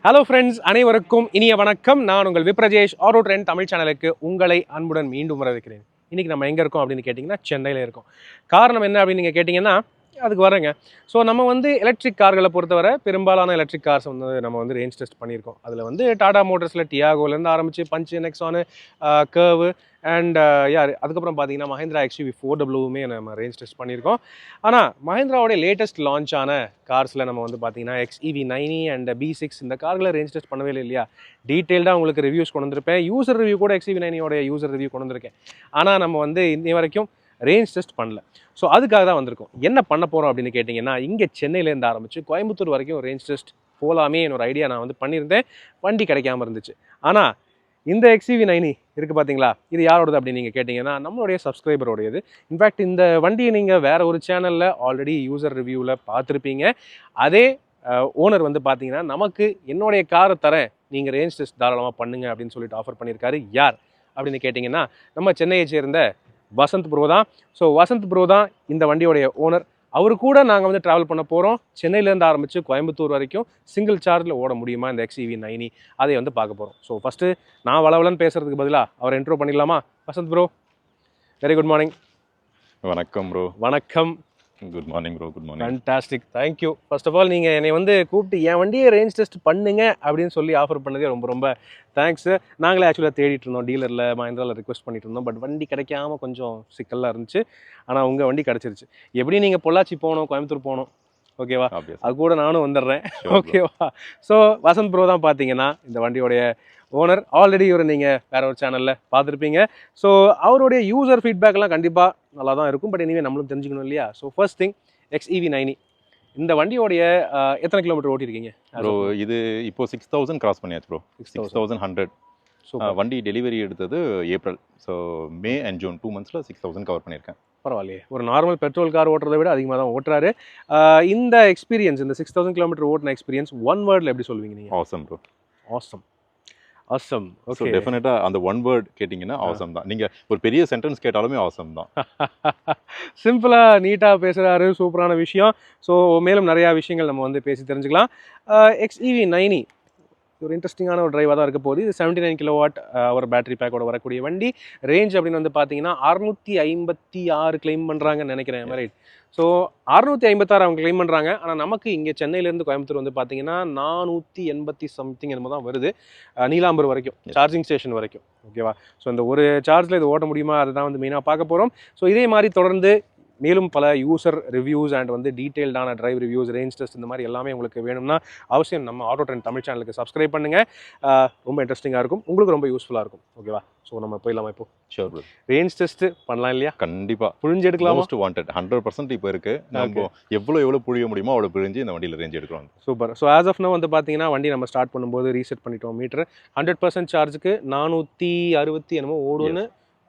Hello friends, அனைவருக்கும் இனிய வணக்கம். நான் உங்கள் விப்ரஜேஷ் ஆட்டோ ட்ரெண்ட் தமிழ் சேனலுக்கு உங்களை அன்புடன் மீண்டும் வரவேற்கிறேன். இன்றைக்கி நம்ம எங்கே இருக்கோம் அப்படின்னு கேட்டிங்கன்னா சென்னையில் இருக்கோம். காரணம் என்ன அப்படின்னு நீங்கள் கேட்டிங்கன்னா அதுக்கு வரேங்க. ஸோ நம்ம எலக்ட்ரிக் கார்களை பொறுத்தவரை பெரும்பாலான எலக்ட்ரிக் கார்ஸ் நம்ம ரேஞ்ச் டெஸ்ட் பண்ணியிருக்கோம். அதில் டாடா மோட்டர்ஸில் டியாகோலேருந்து ஆரம்பித்து பஞ்சு, நெக்ஸானு, கர்வு அண்ட் அதுக்கப்புறம் பார்த்தீங்கன்னா மஹிந்திரா XUV 4Wமே நம்ம ரேஞ்ச் டெஸ்ட் பண்ணியிருக்கோம். ஆனால் மஹிந்திராவோடைய லேட்டஸ்ட் லான்ச் ஆன கார்ஸில் நம்ம பார்த்தீங்கன்னா XEV90 அண்ட் B6 இந்த கார்களை ரேஞ்ச் டெஸ்ட் பண்ணவே இல்லை இல்லையா? டீட்டெயில்டாக உங்களுக்கு ரிவ்யூஸ் கொண்டு வந்திருப்பேன். யூசர் ரிவ்யூ கூட XEV90 யூசர் ரிவ்யூ கொண்டு வந்திருக்கேன். ஆனால் நம்ம இன்னி வரைக்கும் ரேஞ்ச் டெஸ்ட் பண்ணல. ஸோ அதுக்காக தான் வந்திருக்கோம். என்ன பண்ண போகிறோம் அப்படின்னு கேட்டிங்கன்னா, இங்கே சென்னையிலேருந்து ஆரம்பித்து கோயம்புத்தூர் வரைக்கும் ரேஞ்ச் டெஸ்ட் போகலாமே என்னோட ஐடியா நான் பண்ணியிருந்தேன். வண்டி கிடைக்காம இருந்துச்சு. ஆனால் இந்த XEV90 இருக்குது பார்த்தீங்களா, இது யாரோடது அப்படின்னு நீங்கள் கேட்டிங்கன்னா நம்மளுடைய சப்ஸ்கிரைபரோடையது. இன்ஃபேக்ட் இந்த வண்டியை நீங்கள் வேறு ஒரு சேனலில் ஆல்ரெடி யூசர் ரிவ்யூவில் பார்த்துருப்பீங்க. அதே ஓனர் பார்த்தீங்கன்னா நமக்கு என்னுடைய காரை தரேன், நீங்கள் ரேஞ்ச் டெஸ்ட் தாராளமாக பண்ணுங்க அப்படின்னு சொல்லிட்டு ஆஃபர் பண்ணியிருக்காரு. யார் அப்படின்னு கேட்டிங்கன்னா நம்ம சென்னையை சேர்ந்த வசந்த் ப்ரோ தான். ஸோ வசந்த் ப்ரோ தான் இந்த வண்டியோடைய ஓனர். அவரு கூட நாங்கள் ட்ராவல் பண்ண போகிறோம். சென்னையிலேருந்து ஆரம்பித்து கோயம்புத்தூர் வரைக்கும் சிங்கிள் சார்ஜில் ஓட முடியுமா இந்த XEV90, அதை பார்க்க போகிறோம். ஸோ ஃபஸ்ட்டு நான் வளவலன்னு பேசுகிறதுக்கு பதிலாக அவரை இன்ட்ரோ பண்ணிடலாமா? Vasanth bro, very good morning. வணக்கம் ப்ரோ. வணக்கம். Good morning bro. Good morning. Fantastic, thank you. First of all நீங்கள் என்னை கூப்பிட்டு என் வண்டியை ரேஞ்ச் டெஸ்ட் பண்ணுங்க அப்படின்னு சொல்லி ஆஃபர் பண்ணதே ரொம்ப ரொம்ப தேங்க்ஸு. நாங்களே ஆக்சுவலாக தேடிட்டு இருந்தோம், டீலரில் மஹிந்திராவில் ரிக்வெஸ்ட் பண்ணிட்டு இருந்தோம். பட் வண்டி கிடைக்காம கொஞ்சம் சிக்கலாக இருந்துச்சு. ஆனால் உங்கள் வண்டி கிடச்சிருச்சு. எப்படி நீங்கள் பொள்ளாச்சி போகணும், கோயம்புத்தூர் போகணும், ஓகேவா? அது கூட நானும் வந்துடுறேன், ஓகேவா? ஸோ வசந்த் ப்ரோ தான் பார்த்தீங்கன்னா இந்த வண்டியோடைய ஓனர். ஆல்ரெடி இவர் நீங்கள் வேறு ஒரு சேனலில் பார்த்துருப்பீங்க. ஸோ அவருடைய யூசர் ஃபீட்பேக்லாம் கண்டிப்பாக நல்லா தான் இருக்கும். பட் இனிமேல் நம்மளும் தெரிஞ்சுக்கணும் இல்லையா? ஸோ ஃபர்ஸ்ட் திங், XEV90 இந்த வண்டியோடைய எத்தனை கிலோமீட்டர் ஓட்டிருக்கீங்க ப்ரோ? இது இப்போ 6000 கிராஸ் பண்ணியாச்சு ப்ரோ. 6100. வண்டி டெலிவரி எடுத்தது April. So May and June 2 monthsல 6000 cover பண்ணியிருக்கேன். பரவாயில்லையே, ஒரு நார்மல் பெட்ரோல் கார் ஓட்டுறதை விட அதிகமாக தான் ஓட்டுறாரு. இந்த எக்ஸ்பீரியன்ஸ், இந்த 6000 கிலோமீட்டர் ஓட்டின எக்ஸ்பீரியன்ஸ் ஒன் வேர்டில் எப்படி சொல்வீங்க நீங்கள்? Awesome bro. Awesome. Awesome. Okay, டெஃபினட்டா அந்த ஒன் வேர்ட் கேட்டிங்கன்னா ஆசம் தான். நீங்கள் ஒரு பெரிய சென்டென்ஸ் கேட்டாலுமே ஆசம் தான். சிம்பிளாக நீட்டாக பேசுகிறாரு, சூப்பரான விஷயம். ஸோ மேலும் நிறையா விஷயங்கள் நம்ம பேசி தெரிஞ்சுக்கலாம். XEV90 ஒரு இன்ட்ரெஸ்டிங்கான ஒரு டிரைவாக தான் இருக்க போகுது. இது 79 கிலோவாட் ஒரு பேட்டரி பேக்கோட வரக்கூடிய வண்டி. ரேஞ்ச் அப்படின்னு பார்த்தீங்கன்னா 656 கிளைம் பண்ணுறாங்கன்னு நினைக்கிறேன், ரைட்? ஸோ 656 அவங்க கிளைம் பண்ணுறாங்க. ஆனால் நமக்கு இங்கே சென்னையிலேருந்து கோயம்புத்தூர் பார்த்தீங்கன்னா 480 சம்திங் என்னமோ தான் வருது, நீலாம்பூர் வரைக்கும், சார்ஜிங் ஸ்டேஷன் வரைக்கும், ஓகேவா? ஸோ இந்த ஒரு சார்ஜில் இது ஓட்ட முடியுமா, அதுதான் மெயினாக பார்க்க போகிறோம். ஸோ இதே மாதிரி தொடர்ந்து மேலும் பல யூசர் ரிவ்யூஸ் அண்ட் டீட்டெயில்டான டிரைவ் ரிவ்யூஸ், ரேஞ்ச் டெஸ்ட் இந்த மாதிரி எல்லாமே உங்களுக்கு வேணும்னா அவசியம் நம்ம ஆட்டோ ட்ரெண்ட் தமிழ் சேனலுக்கு சப்ஸ்கிரைப் பண்ணுங்கள். ரொம்ப இன்ட்ரெஸ்டிங்காக இருக்கும், உங்களுக்கு ரொம்ப யூஸ்ஃபுல்லாக இருக்கும், ஓகேவா? ஸோ நம்ம போயிடலாமா? இப்போ ஷோர் ப்ரோ, ரேஞ்ச் டெஸ்ட் பண்ணலாம் இல்லையா? கண்டிப்பாக புழிஞ்சு எடுக்கலாம். மோஸ்ட் வாண்டட் 100% இப்போ இருக்குது. நம்ம எவ்வளோ புழிய முடியுமோ அவ்வளோ புழிஞ்சு இந்த வண்டியில் ரேஞ்ச் எடுக்கிறோம். Super. So as of now பார்த்தீங்கன்னா வண்டி நம்ம ஸ்டார்ட் பண்ணும்போது ரீசெட் பண்ணிட்டோம். மீட்டர் 100% சார்ஜுக்கு 460 என்னமோ ஓடுன்னு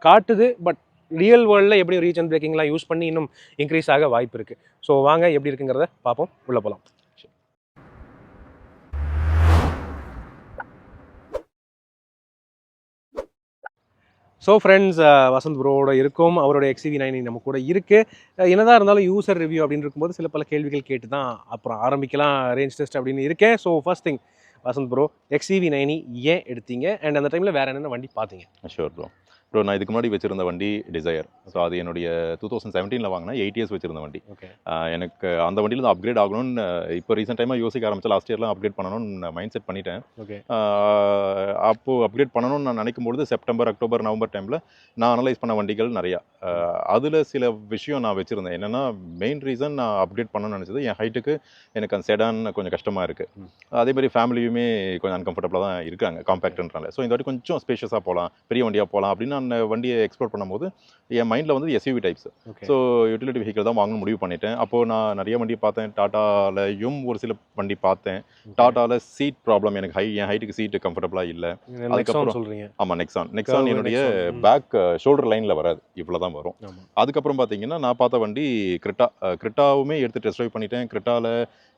காட்டுது. பட் ரியல் வேர்ல்டில் எப்படி ரீச் அண்ட் பிரேக்கிங்லாம் யூஸ் பண்ணி இன்னும் இன்க்ரீஸ் ஆக வாய்ப்பு இருக்குது. ஸோ வாங்க எப்படி இருக்குங்கிறத பார்ப்போம், உள்ளே போகலாம். ஸோ ஃப்ரெண்ட்ஸ், வசந்த் ப்ரோவோட இருக்கும், அவரோட XEV90 நம்ம கூட இருக்குது. என்னதான் இருந்தாலும் யூசர் ரிவ்யூ அப்படின்னு இருக்கும்போது சில பல கேள்விகள் கேட்டு தான் அப்புறம் ஆரம்பிக்கலாம் ரேஞ்ச் டெஸ்ட் அப்படின்னு இருக்கேன். So first thing, Vasanth bro, XEV90 ஏன் எடுத்தீங்க அண்ட் அந்த டைமில் வேறு என்னென்ன வண்டி பார்த்தீங்க? Sure bro. ப்ரோ, நான் இதுக்கு முன்னாடி வச்சிருந்த வண்டி டிசையர். ஸோ அது என்னுடைய 2017 வாங்கினேன். 8 years வச்சிருந்த வண்டி. எனக்கு அந்த வண்டியில் தான் அப்கிரேட் ஆகணும்னு இப்போ ரீசெண்ட் டைமாக யோசிக்க ஆரம்பிச்சு. லாஸ்ட் இயர்லாம் அப்கிரேட் பண்ணணும்னு மைண்ட் செட் பண்ணிட்டேன். அப்போது அப்கிரேட் பண்ணணும்னு நான் நினைக்கும்போது செப்டம்பர், அக்டோபர், நவம்பர் டைமில் நான் அனலைஸ் பண்ண வண்டிகள் நிறையா. அதில் சில விஷயம் நான் வச்சுருந்தேன். என்னென்னா, மெயின் ரீசன் நான் அப்கிரேட் பண்ணணும்னு நினச்சது என் ஹைட்டுக்கு எனக்கு அந்த செடான் கொஞ்சம் கஷ்டமாக இருக்குது. அதேமாதிரி ஃபேமிலியுமே கொஞ்சம் அன்கம்ஃபர்டபுளாக தான் இருக்காங்க காம்பேக்ட்ன்றனால. ஸோ இந்த வாட்டி கொஞ்சம் ஸ்பேஷியஸாக போகலாம், பெரிய வண்டியாக போகலாம் அப்படின்னு நான் வண்டியை எக்ஸ்ப்ளோர் பண்ணும்போது என் மைண்டில் SUV types. So utility vehicle தான் வாங்கணும்னு முடிவு பண்ணிட்டேன். அப்போது நான் நிறைய வண்டி பார்த்தேன். டாட்டாலையும் ஒரு சில வண்டி பார்த்தேன். டாட்டாவில் சீட் ப்ராப்ளம், எனக்கு என் ஹைட்டுக்கு சீட்டு கம்ஃபர்டபுளாக இல்லை. அதுக்கப்புறம் சொல்கிறீங்க? ஆமாம், நெக்ஸான் என்னுடைய பேக் ஷோல்டர் லைனில் வராது, இவ்வளோ தான் வரும். அதுக்கப்புறம் பார்த்தீங்கன்னா நான் பார்த்த வண்டி கிரெட்டாவுமே எடுத்து டெஸ்ட் ட்ரைவ் பண்ணிட்டேன். கிரெட்டாவில்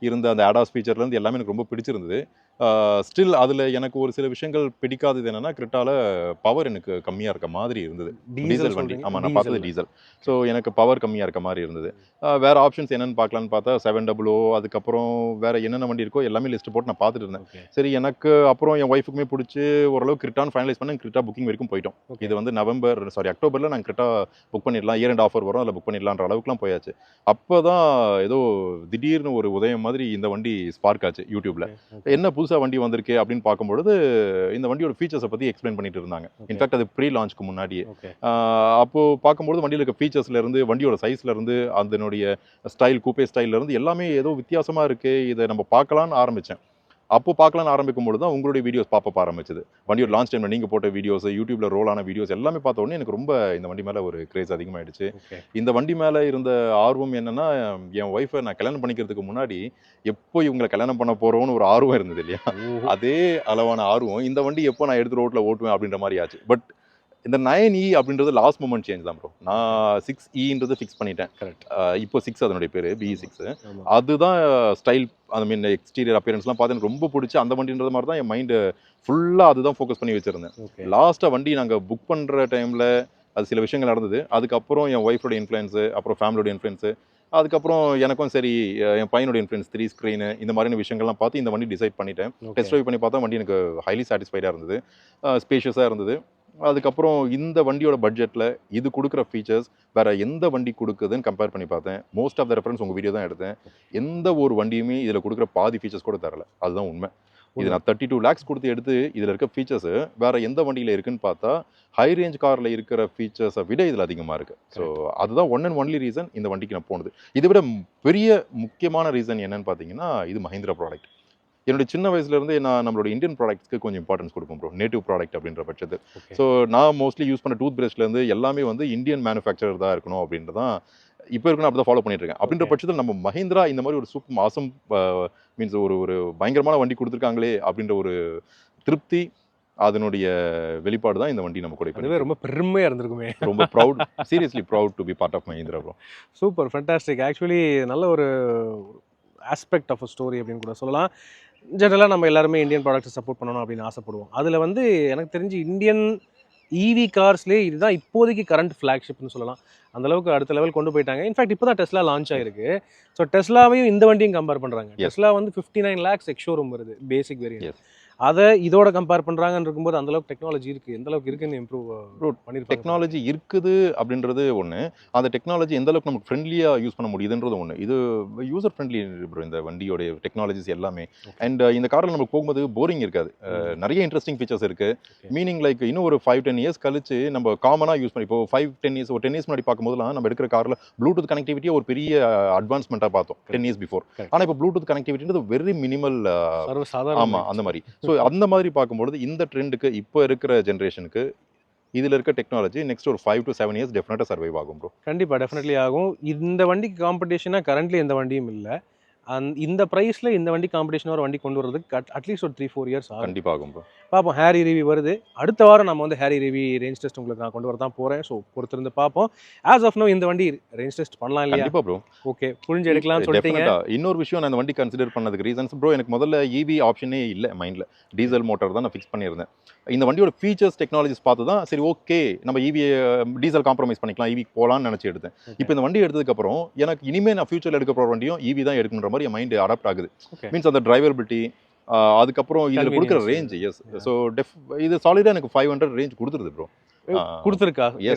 இருந்த அந்த ADAS ஃபீச்சர்லேருந்து எல்லாமே எனக்கு ரொம்ப பிடிச்சிருந்தது. ஸ்டில் அதில் எனக்கு ஒரு சில விஷயங்கள் பிடிக்காதது என்னென்னா கிரெட்டாவில் பவர் எனக்கு கம்மியாக இருக்க மாதிரி இருந்தது. டீசல் வண்டி. ஆமாம், நான் பார்த்தது டீசல். ஸோ எனக்கு பவர் கம்மியாக இருக்க மாதிரி இருந்தது. வேறு ஆப்ஷன்ஸ் என்னென்னு பார்க்கலான்னு பார்த்தா 700, அதுக்கப்புறம் வேறு என்னென்ன வண்டி இருக்கோ எல்லாமே லிஸ்ட் போட்டு நான் பார்த்துட்டு இருந்தேன். சரி, எனக்கு அப்புறம் என் ஒய்ஃபுக்குமே பிடிச்சி ஓரளவு கிரெட்டான்னு ஃபைனலைஸ் பண்ணி கிரெட்டா புக்கிங் வரைக்கும் போயிட்டோம். இது வந்து அக்டோபரில் நாங்கள் கிரெட்டா புக் பண்ணிடலாம், இயர் அண்ட் ஆஃபர் வரும், அதில் புக் பண்ணிடலான்ற அளவுக்குலாம் போயாச்சு. அப்போ தான் ஏதோ திடீர்னு ஒரு உதயம் மாதிரி இந்த வண்டி ஸ்பார்க் ஆச்சு யூடியூப்பில். என்ன புதுசாக வண்டி வந்திருக்கு அப்படின்னு பார்க்கும்பொழுது இந்த வண்டியோட ஃபீச்சர்ஸை பற்றி எக்ஸ்பிளைன் பண்ணிட்டு இருந்தாங்க. இன்ஃபேக்ட் அது ப்ரீ லான்ச்க்கு முன்னாடியே. அப்போது பார்க்கும்போது வண்டியில் இருக்க ஃபீச்சர்ஸ்லேருந்து, வண்டியோட சைஸ்லேருந்து, அதனுடைய ஸ்டைல், கூப்பே ஸ்டைல்லேருந்து எல்லாமே ஏதோ வித்தியாசமாக இருக்குது, இதை நம்ம பார்க்கலான்னு ஆரம்பித்தேன். அப்போ பார்க்கலான்னு ஆரம்பிக்கும்போது தான் உங்களுடைய வீடியோஸ் பார்ப்ப ஆரம்பிச்சது. வண்டியோட லான்ச் டைமில் நீங்கள் போட்ட வீடியோஸ், யூடியூப்ல ரோல் ஆன வீடியோஸ் எல்லாமே பார்த்த உடனே எனக்கு ரொம்ப இந்த வண்டி மேலே ஒரு கிரேஸ் அதிகமாகிடுச்சு. இந்த வண்டி மேலே இருந்த ஆர்வம் என்னென்னா, என் ஒய்ஃபை நான் கல்யாணம் பண்ணிக்கிறதுக்கு முன்னாடி எப்போ இவங்களை கல்யாணம் பண்ண போகிறோன்னு ஒரு ஆர்வம் இருந்தது இல்லையா, அதே அளவான ஆர்வம் இந்த வண்டி எப்போ நான் எடுத்து ரோட்டில் ஓட்டுவேன் அப்படின்ற மாதிரி ஆச்சு. பட் இந்த 9E அப்படின்றது லாஸ்ட் மொமெண்ட் சேஞ்ச் தான் ப்ரோ. நான் 6Eன்றது ஃபிக்ஸ் பண்ணிட்டேன். கரெக்ட். இப்போ 6 அதனுடைய பேர் BE6. அதுதான் ஸ்டைல், ஐ மீன் எக்ஸ்டீரியர் அப்பியரன்ஸ்லாம் பார்த்து எனக்கு ரொம்ப பிடிச்சி அந்த வண்டின்றது மாதிரி தான் என் மைண்டு ஃபுல்லாக அதுதான் ஃபோக்கஸ் பண்ணி வச்சுருந்தேன். லாஸ்ட்டாக வண்டி நாங்கள் புக் பண்ணுற டைமில் அது சில விஷயங்கள் நடந்தது. அதுக்கப்புறம் என் ஒய்ஃபோட இன்ஃப்ளூயன்ஸு, அப்புறம் ஃபேமிலியோட இன்ஃப்ளூயன்ஸு, அதுக்கப்புறம் எனக்கும் சரி என் பையனோட இன்ஃப்ளூயன்ஸ், 3 ஸ்க்ரீனு, இந்த மாதிரியான விஷயங்கள்லாம் பார்த்து இந்த வண்டி டிசைட் பண்ணிட்டேன். டெஸ்ட் ட்ரைவ் பண்ணி பார்த்தா வண்டி எனக்கு ஹைலி சாட்டிஸ்ஃபைடாக இருந்தது, ஸ்பேஷியஸாக இருந்தது. அதுக்கப்புறம் இந்த வண்டியோட பட்ஜெட்டில் இது கொடுக்குற ஃபீச்சர்ஸ் வேறு எந்த வண்டி கொடுக்குதுன்னு கம்பேர் பண்ணி பார்த்தேன். மோஸ்ட் ஆஃப் த ரெஃபரன்ஸ் உங்கள் வீடியோ தான் எடுத்தேன். எந்த ஒரு வண்டியுமே இதில் கொடுக்குற பாதி ஃபீச்சர்ஸ் கூட தரல. அதுதான் உண்மை. இது நான் 32 lakhs கொடுத்து எடுத்து இதில் இருக்க ஃபீச்சர்ஸு வேறு எந்த வண்டியில் இருக்குன்னு பார்த்தா ஹை ரேஞ்ச் காரில் இருக்கிற ஃபீச்சர்ஸை விட இதில் அதிகமாக இருக்குது. ஸோ அதுதான் ஒன் அண்ட் ஒன்லி ரீசன் இந்த வண்டிக்கு நான் போனது. இதை விட பெரிய முக்கியமான ரீசன் என்னன்னு பார்த்தீங்கன்னா, இது மஹிந்திரா ப்ராடக்ட். என்னுடைய சின்ன வயசுலேருந்து நான் நம்மளோட இந்தியன் ப்ராடக்ட்ஸ்க்கு கொஞ்சம் இம்பார்ட்டன்ஸ் கொடுப்போம் ப்ரோ, நேட்டிவ் ப்ராடக்ட் அப்படின்ற பட்சத்து. ஸோ நான் மோஸ்ட்லி யூஸ் பண்ண டூத் பிரஷ்லேருந்து எல்லாமே வந்து இந்தியன் மேனுஃபேக்சரர் தான் இருக்கணும் அப்படின்றது தான் இப்போ இருக்கணும், அப்படி தான் ஃபாலோ பண்ணிட்டு இருக்கேன். அப்படின்ற பட்சத்தில் நம்ம மஹிந்திரா இந்த மாதிரி ஒரு சூப்பர் மாசம் மீன்ஸ் ஒரு பயங்கரமான வண்டி கொடுத்துருக்காங்களே அப்படின்ற ஒரு திருப்தி, அதனுடைய வெளிப்பாடு தான் இந்த வண்டி நம்ம கூட. அதுவே ரொம்ப பெருமையாக இருந்திருக்குமே. ரொம்ப proud, seriously proud to be part of Mahindra bro. Super, fantastic. Actually நல்ல ஒரு ஆஸ்பெக்ட் ஆஃப் அ ஸ்டோரி அப்படின்னு கூட சொல்லலாம். ஜெனரலாக நம்ம எல்லாருமே இந்தியன் ப்ராடக்ட்டை சப்போர்ட் பண்ணணும் அப்படின்னு ஆசைப்படுவோம். அதில் வந்து எனக்கு தெரிஞ்சு இந்தியன் EV கார்ஸ்லேயே இதுதான் இப்போதைக்கு கரண்ட் ஃப்ளாக்ஷிப்னு சொல்லலாம். அந்தளவுக்கு அடுத்த லெவல் கொண்டு போயிட்டாங்க. இன்ஃபேக்ட் இப்போ தான் டெஸ்லா லான்ச் ஆயிருக்கு. ஸோ டெஸ்லாவையும் இந்த வண்டியும் கம்பேர் பண்ணுறாங்க. டெஸ்லா வந்து 59 lakhs எக்ஸ்ஷோரூம் வருது பேசிக் வேரியன்ட். அதை இதோட கம்பேர் பண்ணுறாங்கன்னு இருக்கும்போது அந்தளவுக்கு டெக்னாலஜி இருக்குது, எந்த அளவுக்கு இருக்குன்னு இம்ப்ரூவ் பண்ணியிருக்காங்க. டெக்னாலஜி இருக்குது அப்படின்றது ஒன்று, அந்த டெக்னாலஜி எந்த அளவுக்கு நமக்கு ஃப்ரெண்ட்லியாக யூஸ் பண்ண முடியுதுன்றது ஒன்று. இது யூசர் ஃப்ரெண்ட்லி ப்ரோ இந்த வண்டியோடைய டெக்னாலஜிஸ் எல்லாமே. அண்ட் இந்த காரில் நமக்கு போகும்போது போரிங் இருக்காது. நிறைய இன்ட்ரெஸ்டிங் ஃபீச்சர்ஸ் இருக்குது. மீனிங் லைக் இன்னும் ஒரு 5-10 years கழிச்சு நம்ம காமனாக யூஸ் பண்ணி, இப்போ 5-10 years, ஒரு 10 years முன்னாடி பார்க்கும்போதுலாம் நம்ம எடுக்கிற காரில் ப்ளூடூத் கனெக்டிவிட்டியை ஒரு பெரிய அட்வான்ஸ்மெண்ட்டாக பார்த்தோம் 10 years பிஃபோர். ஆனால் இப்போ ப்ளூடூத் கனெக்டிவிட்டின்றது வெரி மினிமல். ஆமாம், அந்த மாதிரி. ஸோ அந்த மாதிரி பார்க்கும்பொழுது இந்த ட்ரெண்டுக்கு இப்போ இருக்கிற ஜென்ரேஷனுக்கு இதில் இருக்க டெக்னாலஜி நெக்ஸ்ட் ஒரு 5 to 7 years டெஃபினட்டாக சர்வைவ் ஆகும் ப்ரோ. கண்டிப்பாக, டெஃபினெட்லி ஆகும். இந்த வண்டிக்கு காம்படிஷனாக கரண்ட்லி எந்த வண்டியும் இல்லை. இந்த ப்ரைஸில் இந்த வண்டி காம்படிஷனாக ஒரு வண்டி கொண்டு வரதுக்கு அட்லீஸ்ட் ஒரு 3-4 years ஆகும். கண்டிப்பாக ஆகும் ப்ரோ. பார்ப்போம். ஹேரி ரிவி வருது அடுத்த வாரம். நம்ம வந்து ஹேரி ரிவி ரேஞ்ச் டெஸ்ட் உங்களுக்கு நான் கொண்டு வர தான் போகிறேன். ஸோ பொறுத்திருந்து பார்ப்போம். ஆஸ் ஆஃப் நோ இந்த வண்டி ரேஞ்ச் டெஸ்ட் பண்ணலாம் இல்லையா? கண்டிப்பாக ப்ரோ. ஓகே, புரிஞ்சு எடுக்கலாம்னு சொல்லிட்டீங்க. இன்னொரு விஷயம், நான் இந்த வண்டி கன்சிடர் பண்ணதுக்கு ரீசன்ஸ் ப்ரோ, எனக்கு முதல்ல EV ஆப்ஷனே இல்லை மைண்டில். டீசல் மோட்டார் தான் நான் ஃபிக்ஸ் பண்ணியிருந்தேன். இந்த வண்டியோட ஃபீச்சர்ஸ் டெக்னாலஜிஸ் பார்த்து தான் சரி ஓகே நம்ம EV டீசல் காம்ப்ரமைஸ் பண்ணிக்கலாம், EV போகலான்னு நினச்சி எடுத்தேன். இப்போ இந்த வண்டி எடுத்ததுக்கப்புறம் எனக்கு இனிமேல் நான் ஃபியூச்சரில் எடுக்க போகிற வண்டியும் EV தான் எடுக்கணுன்ற மாதிரி என் மைண்டு அடாப்ட் ஆகுது. மீன்ஸ் அந்த டிரைவபிலிட்டி, அதுக்கப்புறம் இதில் கொடுக்குற ரேஞ்ச். எஸ், ஸோ இது சாலிடாக எனக்கு 500 ரேஞ்ச் கொடுத்துருது ப்ரோ. கொடுத்துருக்கா?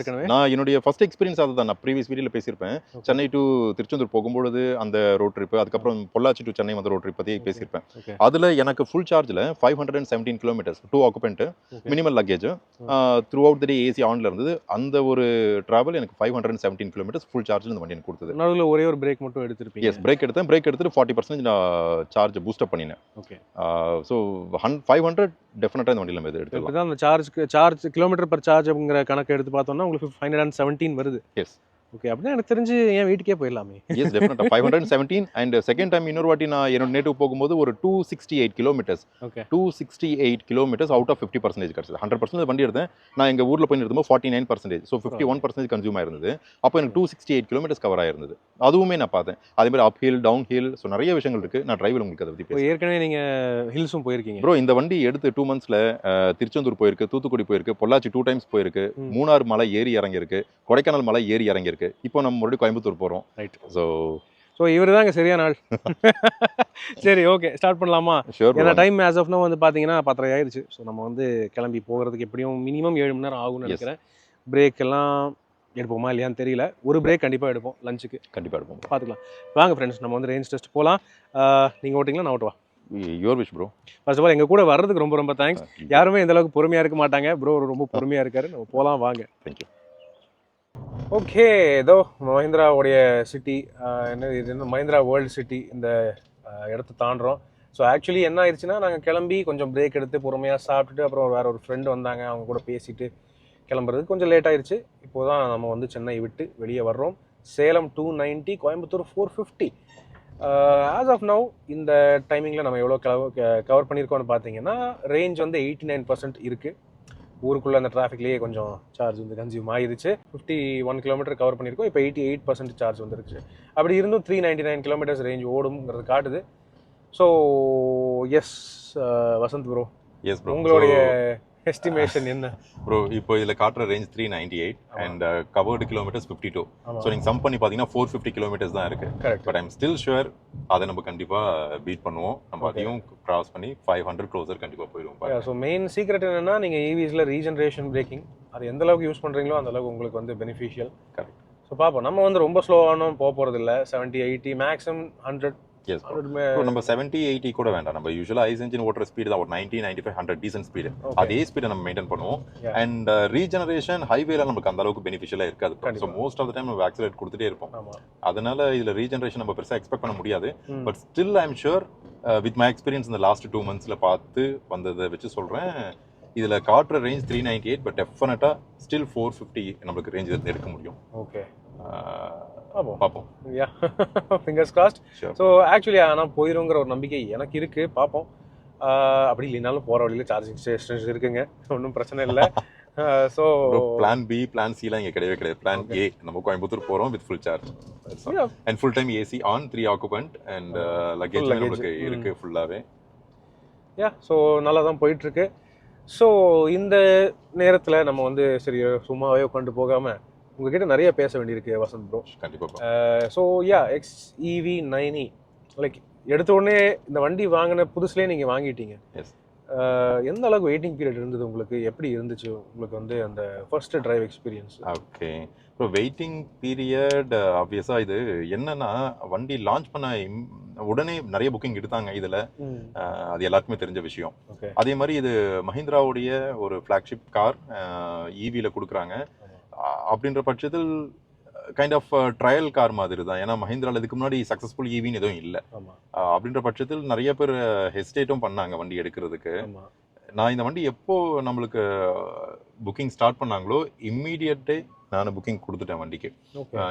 நான் என்னுடைய ஃபர்ஸ்ட் எக்ஸ்பீரியன்ஸ் அதுதான். நான் ப்ரீவியஸ் வீடியோவில் பேசியிருப்பேன். சென்னை டு திருச்செந்தூர் போகும்பொழுது அந்த ரோட் ட்ரிப்பு, அதுக்கப்புறம் பொள்ளாச்சி டு சென்னை வந்த ரோட் ட்ரிப் பற்றி பேசியிருப்பேன். அதில் எனக்கு ஃபுல் சார்ஜில் 517 kilometers, 2 occupant, minimal luggage, throughout the day AC ஆனில் இருந்தது. அந்த ஒரு ட்ராவல் எனக்கு 517 kilometers ஃபுல் சார்ஜில் இந்த வண்டி எனக்கு கொடுத்தது. நடுவில் ஒரே ஒரு பிரேக் மட்டும் எடுத்துருப்பீங்க? எஸ், பிரேக் எடுத்துட்டு 40% நான் சார்ஜ் பூஸ்டப் பண்ணினேன். ஓகே, ஸோ 500 டெஃபினட்டாக இந்த வண்டியில் நம்ம இது எடுத்துக்கலாம். அந்த சார்ஜ் கிலோமீட்டர் பர் சார்ஜ் அப்படிங்கிற கணக்கு எடுத்து பார்த்தோம்னா உங்களுக்கு 517 வருது. எஸ், ஓகே, அப்படின்னா எனக்கு தெரிஞ்சு என் வீட்டுக்கே போயிடலாமே. எஸ் டெஃபினட்டாக 517 அண்ட் செகண்ட் டைம் இன்னொரு வாட்டி நான் என்னோட நேட்டிவ் போகும்போது ஒரு 268 kilometres okay 268 kilometres out of 50% கிடச்சது. 100% வண்டி எடுத்தேன். நான் எங்கள் ஊரில் போய் நிறுத்தும்போது 49%. So 51% consume ஆயிருந்தது. அப்போ எனக்கு 268 கிலோமீட்டர்ஸ் கவர் ஆயிருந்தது. அதுவுமே நான் பார்த்தேன். அதே மாதிரி அப் ஹில் டவுன் ஹில் ஸோ நிறைய விஷயங்கள் இருக்குது. நான் டிரைவில் உங்களுக்கு அதை பற்றி இப்போ பேசுகிறேன். ஏற்கனவே நீங்கள் ஹில்ஸும் போயிருக்கீங்க. ப்ரோ இந்த வண்டி எடுத்து 2 மந்த்ஸில் திருச்செந்தூர் போயிருக்கு, தூத்துக்குடி போயிருக்கு, பொள்ளாச்சி 2 டைம்ஸ் போயிருக்கு, ம். மூணார் மலை ஏறி இறங்கியிருக்கு, கொடைக்கானல் மலை ஏறி இறங்கியிருக்கு. இப்போ நம்ம மறுபடியும் கோயம்புத்தூர் போகிறோம். ரைட். ஸோ ஸோ இவர் தாங்க சரியான ஆள். சரி, ஓகே, ஸ்டார்ட் பண்ணலாமா? ஷூர் ஏன்னா டைம் ஆஸ் ஆஃப் நோ வந்து பார்த்தீங்கன்னா 10:30 ஆயிடுச்சு. ஸோ நம்ம வந்து கிளம்பி போகிறதுக்கு எப்படியும் மினிமம் 7 மணி நேரம் ஆகும்னு நினைக்கிறேன். பிரேக் எல்லாம் எடுப்போமா இல்லையான்னு தெரியல. ஒரு பிரேக் கண்டிப்பாக எடுப்போம் லஞ்சுக்கு. கண்டிப்பாக எடுப்போம். பார்த்துக்கலாம். வாங்க ஃப்ரெண்ட்ஸ், நம்ம வந்து ரேஞ்ச் டெஸ்ட் போகலாம். நீங்கள் ஓட்டிங்களா நான் ஓட்டுவா? Your wish bro. First of all எங்கள் கூட வர்றதுக்கு ரொம்ப ரொம்ப தேங்க்ஸ். யாருமே இந்த அளவுக்கு பொறுமையாக இருக்க மாட்டாங்க. ப்ரோ ரொம்ப பொறுமையாக இருக்காரு. நம்ம போகலாம் வாங்க. தேங்க்யூ. ஓகே, ஏதோ மஹிந்திராவுடைய சிட்டி, இது மஹிந்திரா வேர்ல்டு சிட்டி, இந்த இடத்த தாண்டுறோம். ஸோ ஆக்சுவலி என்ன ஆயிடுச்சுன்னா, நாங்கள் கிளம்பி கொஞ்சம் பிரேக் எடுத்து பொறுமையாக சாப்பிட்டுட்டு அப்புறம் வேற ஒரு ஃப்ரெண்டு வந்தாங்க, அவங்க கூட பேசிட்டு கிளம்புறதுக்கு கொஞ்சம் லேட் ஆயிடுச்சு. இப்போ தான் நம்ம வந்து சென்னை விட்டு வெளியே வர்றோம். Salem 290, Coimbatore 450. As of now இந்த டைமிங்கில் நம்ம எவ்வளோ கவர் பண்ணியிருக்கோம்னு பார்த்தீங்கன்னா, ரேஞ்ச் வந்து 89% இருக்குது. ஊருக்குள்ளே அந்த டிராஃபிக்லேயே கொஞ்சம் சார்ஜ் வந்து கன்சியூம் ஆகிடுச்சு. 51 கிலோமீட்டர் கவர் பண்ணியிருக்கோம். இப்போ 88% சார்ஜ் வந்துருச்சு. அப்படி இருந்தும் 399 கிலோமீட்டர்ஸ் ரேஞ்ச் ஓடுங்கிறது காட்டுது. So yes Vasanth bro, yes bro. உங்களுடைய எஸ்டிமேஷன் என்ன? ப்ரோ இப்போ இதில் காட்டுற range 398 and covered kilometres 52. So நீங்கள் சம் பண்ணி பார்த்தீங்கன்னா 450 கிலோமீட்டர்ஸ் தான் இருக்குது. Correct. But I'm still sure அதை நம்ம கண்டிப்பாக பீட் பண்ணுவோம். நம்ம அதையும் கிராஸ் பண்ணி 500 க்ளோசர் கண்டிப்பாக போயிடுவோம். ஸோ மெயின் சீக்ரெட் என்னன்னா, நீங்கள் ஈவிஸில் ரீஜென்ரேஷன் பிரேக்கிங் அது எந்த அளவுக்கு யூஸ் பண்ணுறீங்களோ அந்த அளவுக்கு உங்களுக்கு வந்து பெனிஃபிஷியல். கரெக்ட். ஸோ பார்ப்போம். நம்ம வந்து ரொம்ப ஸ்லோவானும் போக போகிறது இல்லை. 70, 80, மேக்ஸிமம் 100. S bro. நம்ம 70, 80 கூட வேண்டாம். நம்ம யூஸ்வலாக ஐஸ் இன்ஜின் ஓட்டுற ஸ்பீடு தான் ஒரு 90, 95, 100 டீசன்ட் ஸ்பீடு. அதே ஸ்பீடை நம்ம மெயின்டைன் பண்ணுவோம். அண்ட் ரீஜெனரேஷன் ஹைவேல நமக்கு அந்த அளவுக்கு பெனிஃபிஷியலாக இருக்காது. So most of the time நம்ம ஆக்சிலேட் கொடுத்துட்டே இருப்போம். அதனால இதில் ரீஜெனரேஷன் நம்ம பெருசாக எக்ஸ்பெக்ட் பண்ண முடியாது. But still I am sure with my experience இந்த லாஸ்ட் 2 மந்த்ஸில் பார்த்து வந்ததை வச்சு சொல்கிறேன், இதில் காட்டுற ரேஞ்ச் 398, பட் டெஃபினட்டாக ஸ்டில் 450 நம்மளுக்கு ரேஞ்ச் எடுக்க முடியும். ஓகே, பார்ப்போம். யா, ஃபிங்கர்ஸ் கிராஸ்ட். ஸோ ஆக்சுவலி ஆனால் போயிருங்கிற ஒரு நம்பிக்கை எனக்கு இருக்குது. பார்ப்போம். அப்படி இல்லைனாலும் போகிற வழியில் சார்ஜிங் ஸ்டேஷன்ஸ் இருக்குங்க, ஒன்றும் பிரச்சனை இல்லை. ஸோ பிளான் பி, பிளான் சிலாம் இங்கே கிடையவே கிடையாது. பிளான் ஏ, நம்ம கோயம்புத்தூர் போகிறோம் with full charge and full time AC on, 3 occupant and luggage நம்மளுக்கு இருக்குது ஃபுல்லாகவே. யா, ஸோ நல்லா தான் போயிட்டுருக்கு. ஸோ இந்த நேரத்தில் நம்ம வந்து சரி சும்மாவே உட்காந்து போகாமல் உங்ககிட்ட நிறைய பேச வேண்டியிருக்கு வசந்த் ப்ரோ. கண்டிப்பாக. ஸோ யா, XEV9E லைக் எடுத்த உடனே இந்த வண்டி வாங்கின புதுசுலேயே நீங்கள் வாங்கிட்டீங்க. எஸ். எந்த அளவுக்கு வெயிட்டிங் பீரியட் இருந்தது உங்களுக்கு? எப்படி இருந்துச்சு உங்களுக்கு வந்து அந்த first drive experience? Okay so waiting period ஆப்வியஸாக இது என்னன்னா, வண்டி லான்ச் பண்ண உடனே நிறைய புக்கிங் எடுத்தாங்க இதில். அது எல்லாருக்குமே தெரிஞ்ச விஷயம். அதே மாதிரி இது மஹிந்திராவுடைய ஒரு ஃப்ளாக்ஷிப் கார் ஈவியில் கொடுக்குறாங்க. அப்படின்ற பட்சத்தில் கைண்ட் ஆஃப் ட்ரையல் கார் மாதிரி தான். ஏன்னா மஹிந்திராவில் இதுக்கு முன்னாடி சக்ஸஸ்ஃபுல் ஈவின்னு எதுவும் இல்லை. அப்படின்ற பட்சத்தில் நிறைய பேர் ஹெசிடேட்டும் பண்ணாங்க வண்டி எடுக்கிறதுக்கு. நான் இந்த வண்டி எப்போ நம்மளுக்கு புக்கிங் ஸ்டார்ட் பண்ணாங்களோ இம்மீடியட்டே நான் புக்கிங் கொடுத்துட்டேன் வண்டிக்கு.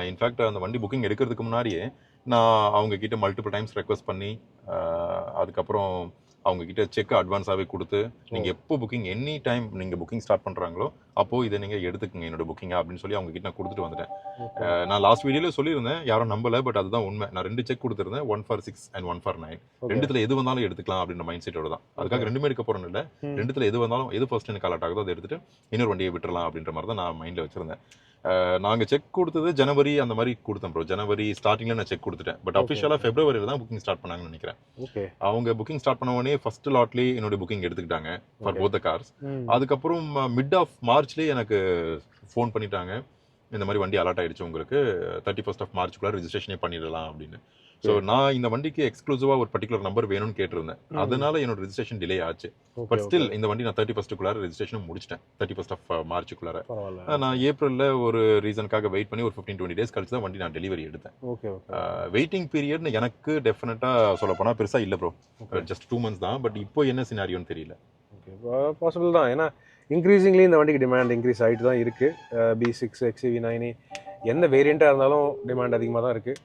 இன்ஃபேக்ட் அந்த வண்டி புக்கிங் எடுக்கிறதுக்கு முன்னாடியே நான் அவங்க கிட்ட மல்டிபிள் டைம்ஸ் ரெக்வஸ்ட் பண்ணி அதுக்கப்புறம் அவங்க கிட்ட செக் அட்வான்ஸாகவே கொடுத்து, நீங்கள் எப்போ புக்கிங் எனி டைம் நீங்கள் புக்கிங் ஸ்டார்ட் பண்ணுறாங்களோ அப்போது இதை நீங்கள் எடுத்துக்கங்க என்னோட புக்கிங்கா அப்படின்னு சொல்லி அவங்க கிட்ட நான் கொடுத்துட்டு வந்துட்டேன். நான் லாஸ்ட் வீடியோவில் சொல்லியிருந்தேன், யாரும் நம்பலை, பட் அதுதான் உண்மை. நான் 2 செக் கொடுத்துருந்தேன், 1 for 6 and 1 for 9. ரெண்டுத்துல எது வந்தாலும் எடுத்துக்கலாம் அப்படின்ற மைண்ட் செட்டோட தான். அதுக்காக ரெண்டுமே எடுக்க போறேன்னு இல்லை, ரெண்டுத்துல எது வந்தாலும் எது ஃபர்ஸ்ட் எனக்கு அலர்ட் ஆகுதோ அதை எடுத்துட்டு இன்னொரு வண்டியை விட்டுறலாம் அப்படின்ற மாதிரி தான் நான் மைண்டில் வச்சிருந்தேன். நாங்கள் செக் கொடுத்தது ஜனவரி அந்த மாதிரி கொடுத்தேன் ப்ரோ. ஜனவரி ஸ்டார்டிங்கில் நான் செக் கொடுத்துட்டேன். பட் அஃபிஷியலாக ஃபெப்ரவரியில் தான் புக்கிங் ஸ்டார்ட் பண்ணாங்கன்னு நினைக்கிறேன். அவங்க புக்கிங் ஸ்டார்ட் பண்ண உடனே ஃபர்ஸ்ட் லாட்லேயே என்னோட புக்கிங் எடுத்துக்கிட்டாங்க ஃபார் போத் த கார்ஸ். அதுக்கப்புறம் மிட் ஆஃப் மார்ச்லேயே எனக்கு ஃபோன் பண்ணிட்டாங்க, இந்த மாதிரி வண்டி அலர்ட் ஆயிடுச்சு உங்களுக்கு, 31st of March ரெஜிஸ்ட்ரேஷனே பண்ணிடலாம் அப்படின்னு. ஸோ நான் இந்த வண்டிக்கு எக்ஸ்க்ளூசிவாக ஒரு பர்டிகுலர் நம்பர் வேணும்னு கேட்டிருந்தேன். அதனால என்னோட ரெஜிஸ்ட்ரேஷன் டிலே ஆச்சு. பட் ஸ்டில் இந்த வண்டி நான் 31st ரெஜிஸ்ட்ரேஷன் முடிச்சிட்டேன். 31st of March. நான் ஏப்ரலில் ஒரு ரீசனுக்காக வெயிட் பண்ணி ஒரு 15-20 days கழிச்சு தான் வண்டி நான் டெலிவரி எடுத்தேன். வெயிட்டிங் பீரியட்னு எனக்கு டெஃபினட்டாக சொல்ல போனால் பெருசாக இல்லை ப்ரோ, ஜஸ்ட் 2 months தான். பட் இப்போ என்ன சினாரியோன்னு தெரியல. பாசிபிள் தான், ஏன்னா இன்க்ரீசிங்லி இந்த வண்டிக்கு டிமாண்ட் இன்க்ரீஸ் ஆகிட்டு தான் இருக்குது. B6 XEV9E எந்த வேரியண்ட்டாக இருந்தாலும் டிமாண்ட் அதிகமாக தான் இருக்குது.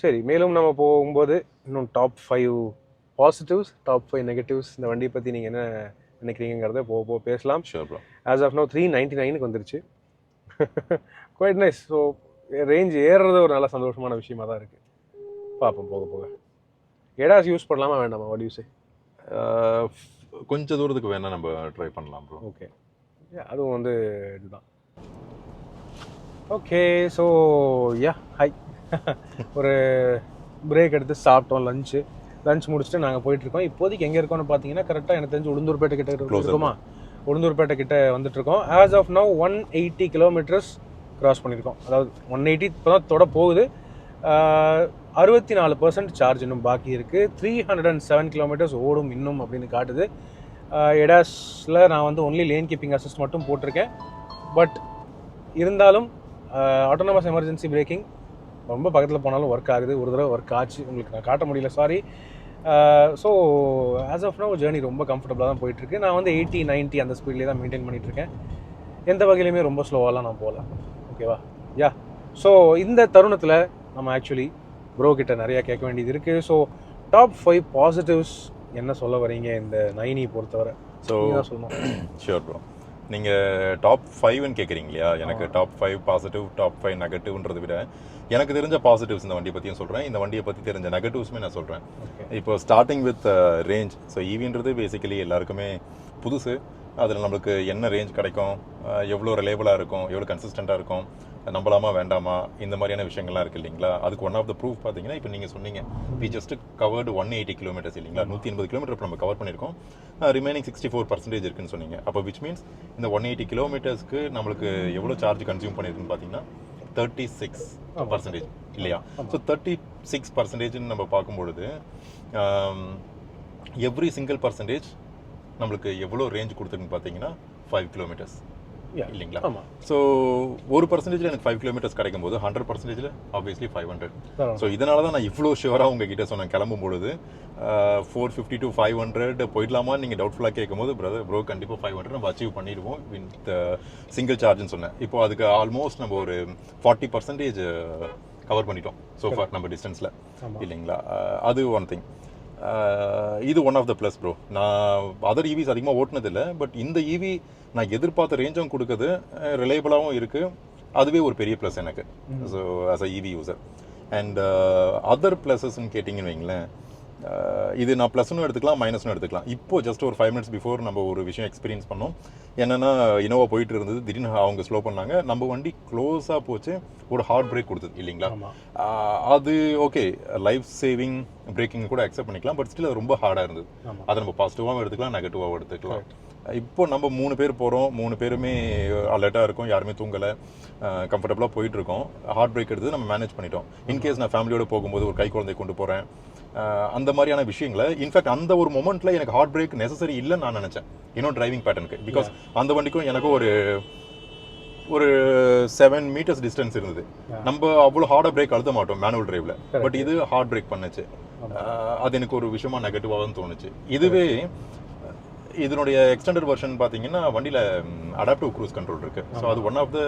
சரி, மேலும் நம்ம போகும்போது இன்னும் டாப் 5 பாசிட்டிவ்ஸ், டாப் 5 நெகட்டிவ்ஸ் இந்த வண்டியை பற்றி நீங்கள் என்ன நினைக்கிறீங்கிறத போக பேசலாம். Sure bro. As of now 399க்கு வந்துருச்சு. Quite nice. ஸோ ரேஞ்ச் ஏறுறது ஒரு நல்ல சந்தோஷமான விஷயமா தான் இருக்குது. பார்ப்போம் போக போக. எடாஸ் யூஸ் பண்ணலாமா வேண்டாமா? What you say? கொஞ்சம் தூரத்துக்கு வேணால் நம்ம ட்ரை பண்ணலாம் ப்ரோ. ஓகே, அதுவும் வந்து இதுதான். Okay, so yeah high. ஒரு பிரேக் எடுத்து சாப்பிட்டோம், லஞ்ச் முடிச்சுட்டு நாங்கள் போயிட்டுருக்கோம். இப்போதைக்கு எங்கே இருக்கோம்னு பார்த்தீங்கன்னா கரெக்டாக எனக்கு தெரிஞ்சு உளுந்தூர்பேட்டை கிட்ட இருக்குமா? உளுந்தூர்பேட்டை கிட்ட வந்துட்டுருக்கோம். As of now 180 kilometres cross பண்ணியிருக்கோம். அதாவது 180 இப்போ தான் தொட போகுது. 64% சார்ஜ் இன்னும் பாக்கி இருக்குது. 307 கிலோமீட்டர்ஸ் ஓடும் இன்னும் அப்படின்னு காட்டுது. எடாஸில் நான் வந்து ஒன்லி லேன் கீப்பிங் அசிஸ்ட் மட்டும் போட்டிருக்கேன். பட் இருந்தாலும் ஆட்டோனமஸ் எமர்ஜென்சி பிரேக்கிங் ரொம்ப பக்கத்தில் போனாலும் ஒர்க் ஆகுது. ஒரு தடவை ஒர்க் ஆச்சு, உங்களுக்கு நான் காட்ட முடியல, sorry. So as of now journey ரொம்ப கம்ஃபர்டபுளாக தான் போயிட்டுருக்கு. நான் வந்து 80-90 அந்த ஸ்பீட்லேயே தான் மெயின்டைன் பண்ணிகிட்ருக்கேன். எந்த வகையிலுமே ரொம்ப ஸ்லோவாலாம் நான் போகல. ஓகேவா? யா. ஸோ இந்த தருணத்தில் நம்ம ஆக்சுவலி ப்ரோ கிட்ட நிறையா கேட்க வேண்டியது இருக்குது. ஸோ டாப் 5 பாசிட்டிவ்ஸ் என்ன சொல்ல வரீங்க இந்த 9 பொறுத்தவரை? ஸோ சொல்லணும். Sure bro. நீங்கள் டாப் 5ன்னு கேட்குறீங்க இல்லையா? எனக்கு டாப் 5 பாசிட்டிவ், டாப் 5 நெகட்டிவ்ன்றதை விட எனக்கு தெரிஞ்ச பாசிட்டிவ்ஸ் இந்த வண்டியை பற்றியும் சொல்கிறேன், இந்த வண்டியை பற்றி தெரிஞ்ச நெகட்டிவ்ஸுமே நான் சொல்கிறேன். இப்போ ஸ்டார்டிங் வித் ரேஞ்ச். ஸோ ஈவின்றது பேசிக்கலி எல்லாருக்குமே புதுசு. அதில் நம்மளுக்கு என்ன ரேஞ்ச் கிடைக்கும், எவ்வளோ ரிலேபிளாக இருக்கும், எவ்வளோ கன்சிஸ்டண்ட்டாக இருக்கும், நம்பலாமா வேண்டாமா, இந்த மாதிரியான விஷயங்கள்லாம் இருக்குது இல்லைங்களா? அதுக்கு ஒன் ஆஃப் த ப்ரூஃப் பார்த்தீங்கன்னா இப்போ நீங்கள் சொன்னீங்க வி ஜஸ்ட் கவர்டு 180 கிலோமீட்டர்ஸ் இல்லைங்களா? 180 கிலோமீட்டர் இப்போ நம்ம கவர் பண்ணியிருக்கோம். ரிமைனிங் 64% இருக்குன்னு சொன்னீங்க. அப்போ விச் மீன்ஸ் இந்த 180 கிலோமீட்டர்ஸ்க்கு நம்மளுக்கு எவ்வளோ சார்ஜ் கன்சியூம் பண்ணியிருக்குன்னு பார்த்தீங்கன்னா 36% இல்லையா? ஸோ 36% நம்ம பார்க்கும்பொழுது எவ்ரி சிங்கிள் பர்சன்டேஜ் நம்மளுக்கு எவ்வளோ ரேஞ்ச் கொடுத்துருக்குன்னு பார்த்தீங்கன்னா 5 கிலோமீட்டர்ஸ் இல்லைங்களா? ஸோ 1% எனக்கு 5 கிலோமீட்டர்ஸ் கிடைக்கும் போது 100% ஆப்வியஸ்லி 500. ஸோ இதனால தான் நான் இவ்வளோ ஷுவராக உங்ககிட்ட சொன்னேன் கிளம்பும் பொழுது 450 to 500 போயிடலாமா நீங்கள் டவுட்ஃபுல்லாக கேட்கும் போது ப்ரோ கண்டிப்பாக 500 நம்ம அச்சீவ் பண்ணிடுவோம் வித் சிங்கிள் சார்ஜ்னு சொன்னேன். இப்போ அதுக்கு ஆல்மோஸ்ட் நம்ம ஒரு 40% கவர் பண்ணிட்டோம் ஸோ ஃபார் நம்ம டிஸ்டன்ஸில் இல்லைங்களா? அது ஒன் திங். இது one of the plus bro. நான் அதர் ஈவிஸ் அதிகமாக ஓட்டினதில்லை, பட் இந்த ஈவி நான் எதிர்பார்த்த ரேஞ்சும் கொடுக்குது, ரிலையபிளாகவும் இருக்குது. அதுவே ஒரு பெரிய ப்ளஸ் எனக்கு. So as a EV user. And other ப்ளஸஸ்ன்னு கேட்டிங்கன்னு வைங்களேன், இது நான் ப்ளஸ்னும் எடுத்துக்கலாம் மைனஸ்னும் எடுத்துக்கலாம். இப்போது ஜஸ்ட் ஒரு 5 minutes பிஃபோர் நம்ம ஒரு விஷயம் எக்ஸ்பீரியன்ஸ் பண்ணோம். என்னென்னா இனோவா போயிட்டு இருந்தது, திடீர்னு அவங்க ஸ்லோ பண்ணாங்க, நம்ம வண்டி க்ளோஸாக போச்சு, ஒரு ஹார்ட் பிரேக் கொடுத்தது இல்லைங்களா? அது ஓகே, லைஃப் சேவிங் பிரேக்கிங் கூட அக்செப்ட் பண்ணிக்கலாம், பட் ஸ்டில் அது ரொம்ப ஹார்டாக இருந்தது. அதை நம்ம பாசிட்டிவாகவும் எடுத்துக்கலாம், நெகட்டிவாகவும் எடுத்துக்கலாம். இப்போ நம்ம 3 பேர் போகிறோம், 3 பேருமே அலர்ட்டாக இருக்கும், யாருமே தூங்கலை, கம்ஃபர்டபுளாக போயிட்டுருக்கோம். ஹார்ட் பிரேக் எடுத்து நம்ம மேனேஜ் பண்ணிட்டோம். இன்கேஸ் நான் ஃபேமிலியோடு போகும்போது ஒரு கை குழந்தை கொண்டு போகிறேன், அந்த மாதிரியான விஷயங்களை இன்ஃபேக்ட் அந்த ஒரு மொமெண்ட்டில் எனக்கு ஹார்ட் பிரேக் நெசசரி இல்லைன்னு நான் நினச்சேன் இன்னும் டிரைவிங் பேட்டர்னுக்கு. பிகாஸ் அந்த வண்டிக்கும் எனக்கும் ஒரு 7 meters டிஸ்டன்ஸ் இருந்தது. நம்ம அவ்வளோ ஹார்டாக பிரேக் அழுத்த மாட்டோம் மேனுவல் டிரைவில், பட் இது ஹார்ட் பிரேக் பண்ணுச்சு. அது எனக்கு ஒரு விஷயமா நெகட்டிவாக தோணுச்சு. இதுவே இதனுடைய எக்ஸ்டெண்டட் வெர்ஷன் பார்த்தீங்கன்னா வண்டியில் அடாப்டிவ் க்ரூஸ் கண்ட்ரோல் இருக்குது. ஸோ அது one of the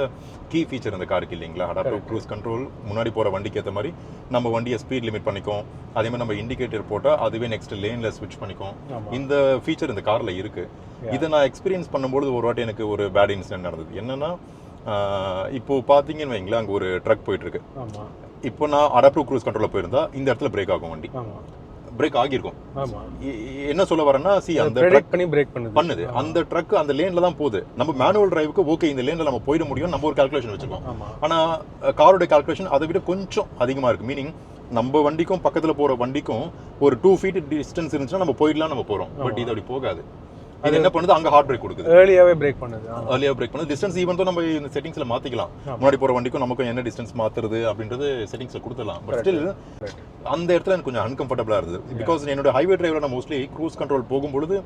key feature இந்த காருக்கு இல்லைங்களா? அடாப்டிவ் க்ரூஸ் கண்ட்ரோல் முன்னாடி போகிற வண்டிக்கு ஏற்ற மாதிரி நம்ம வண்டியை ஸ்பீட் லிமிட் பண்ணிக்கும். அதே மாதிரி நம்ம இண்டிகேட்டர் போட்டால் அதுவே நெக்ஸ்ட் லேனில் ஸ்விட்ச் பண்ணிக்கும். இந்த ஃபீச்சர் இந்த காரில் இருக்குது. இதை நான் எக்ஸ்பீரியன்ஸ் பண்ணும்போது ஒரு வாட்டி எனக்கு ஒரு பேட் இன்சிடென்ட் நடந்தது. என்னென்னா, இப்போது பார்த்தீங்கன்னு வைங்களேன், அங்கே ஒரு ட்ரக் போயிட்டுருக்கு. இப்போ நான் அடாப்டிவ் க்ரூஸ் கண்ட்ரோலில் போயிருந்தா இந்த இடத்துல பிரேக் ஆகும், வண்டி பிரேக் ஆகியிருக்கும். என்ன சொல்ல வரேன்னா, அந்த ட்ரக் பண்ணுது, அந்த ட்ரக் அந்த லேன்ல தான் போகுது. நம்ம மேனுவல் டிரைவுக்கு ஓகே இந்த லேன்ல நம்ம போயிட முடியும், நம்ம ஒரு கால்குலேஷன் வச்சுக்கோம். ஆனா காரோட கால்குலேஷன் அதை விட கொஞ்சம் அதிகமா இருக்கு. மீனிங் நம்ம வண்டிக்கும் பக்கத்துல போற வண்டிக்கும் ஒரு 2 feet டிஸ்டன்ஸ் இருந்துச்சுன்னா நம்ம போயிடலாம், நம்ம போறோம். பட் இது அப்படி போகாது. அது என்ன பண்ணுது, அங்க ஹார்ட் பிரேக் கொடுக்குது, ஏர்லியாவே பிரேக் பண்ணுது. டிஸ்டன்ஸ் ஈவன் தான் நம்ம இந்த செட்டிங்ஸ்ல மாத்திக்கலாம். முன்னாடி போற வண்டிக்கும் நமக்கும் என்ன டிஸ்டன்ஸ் மாத்துறது அப்படின்றது செட்டிங்ஸ்ல கொடுத்துடலாம். பட் ஸ்டில் அந்த இடத்துல எனக்கு கொஞ்சம் அன்கம்ஃபர்டபுளா இருந்தது. பிகாஸ் என்னோட ஹைவே டிரைவ்ல நான் மோஸ்ட்லி க்ரூஸ் கண்ட்ரோல் போகும்பொழுது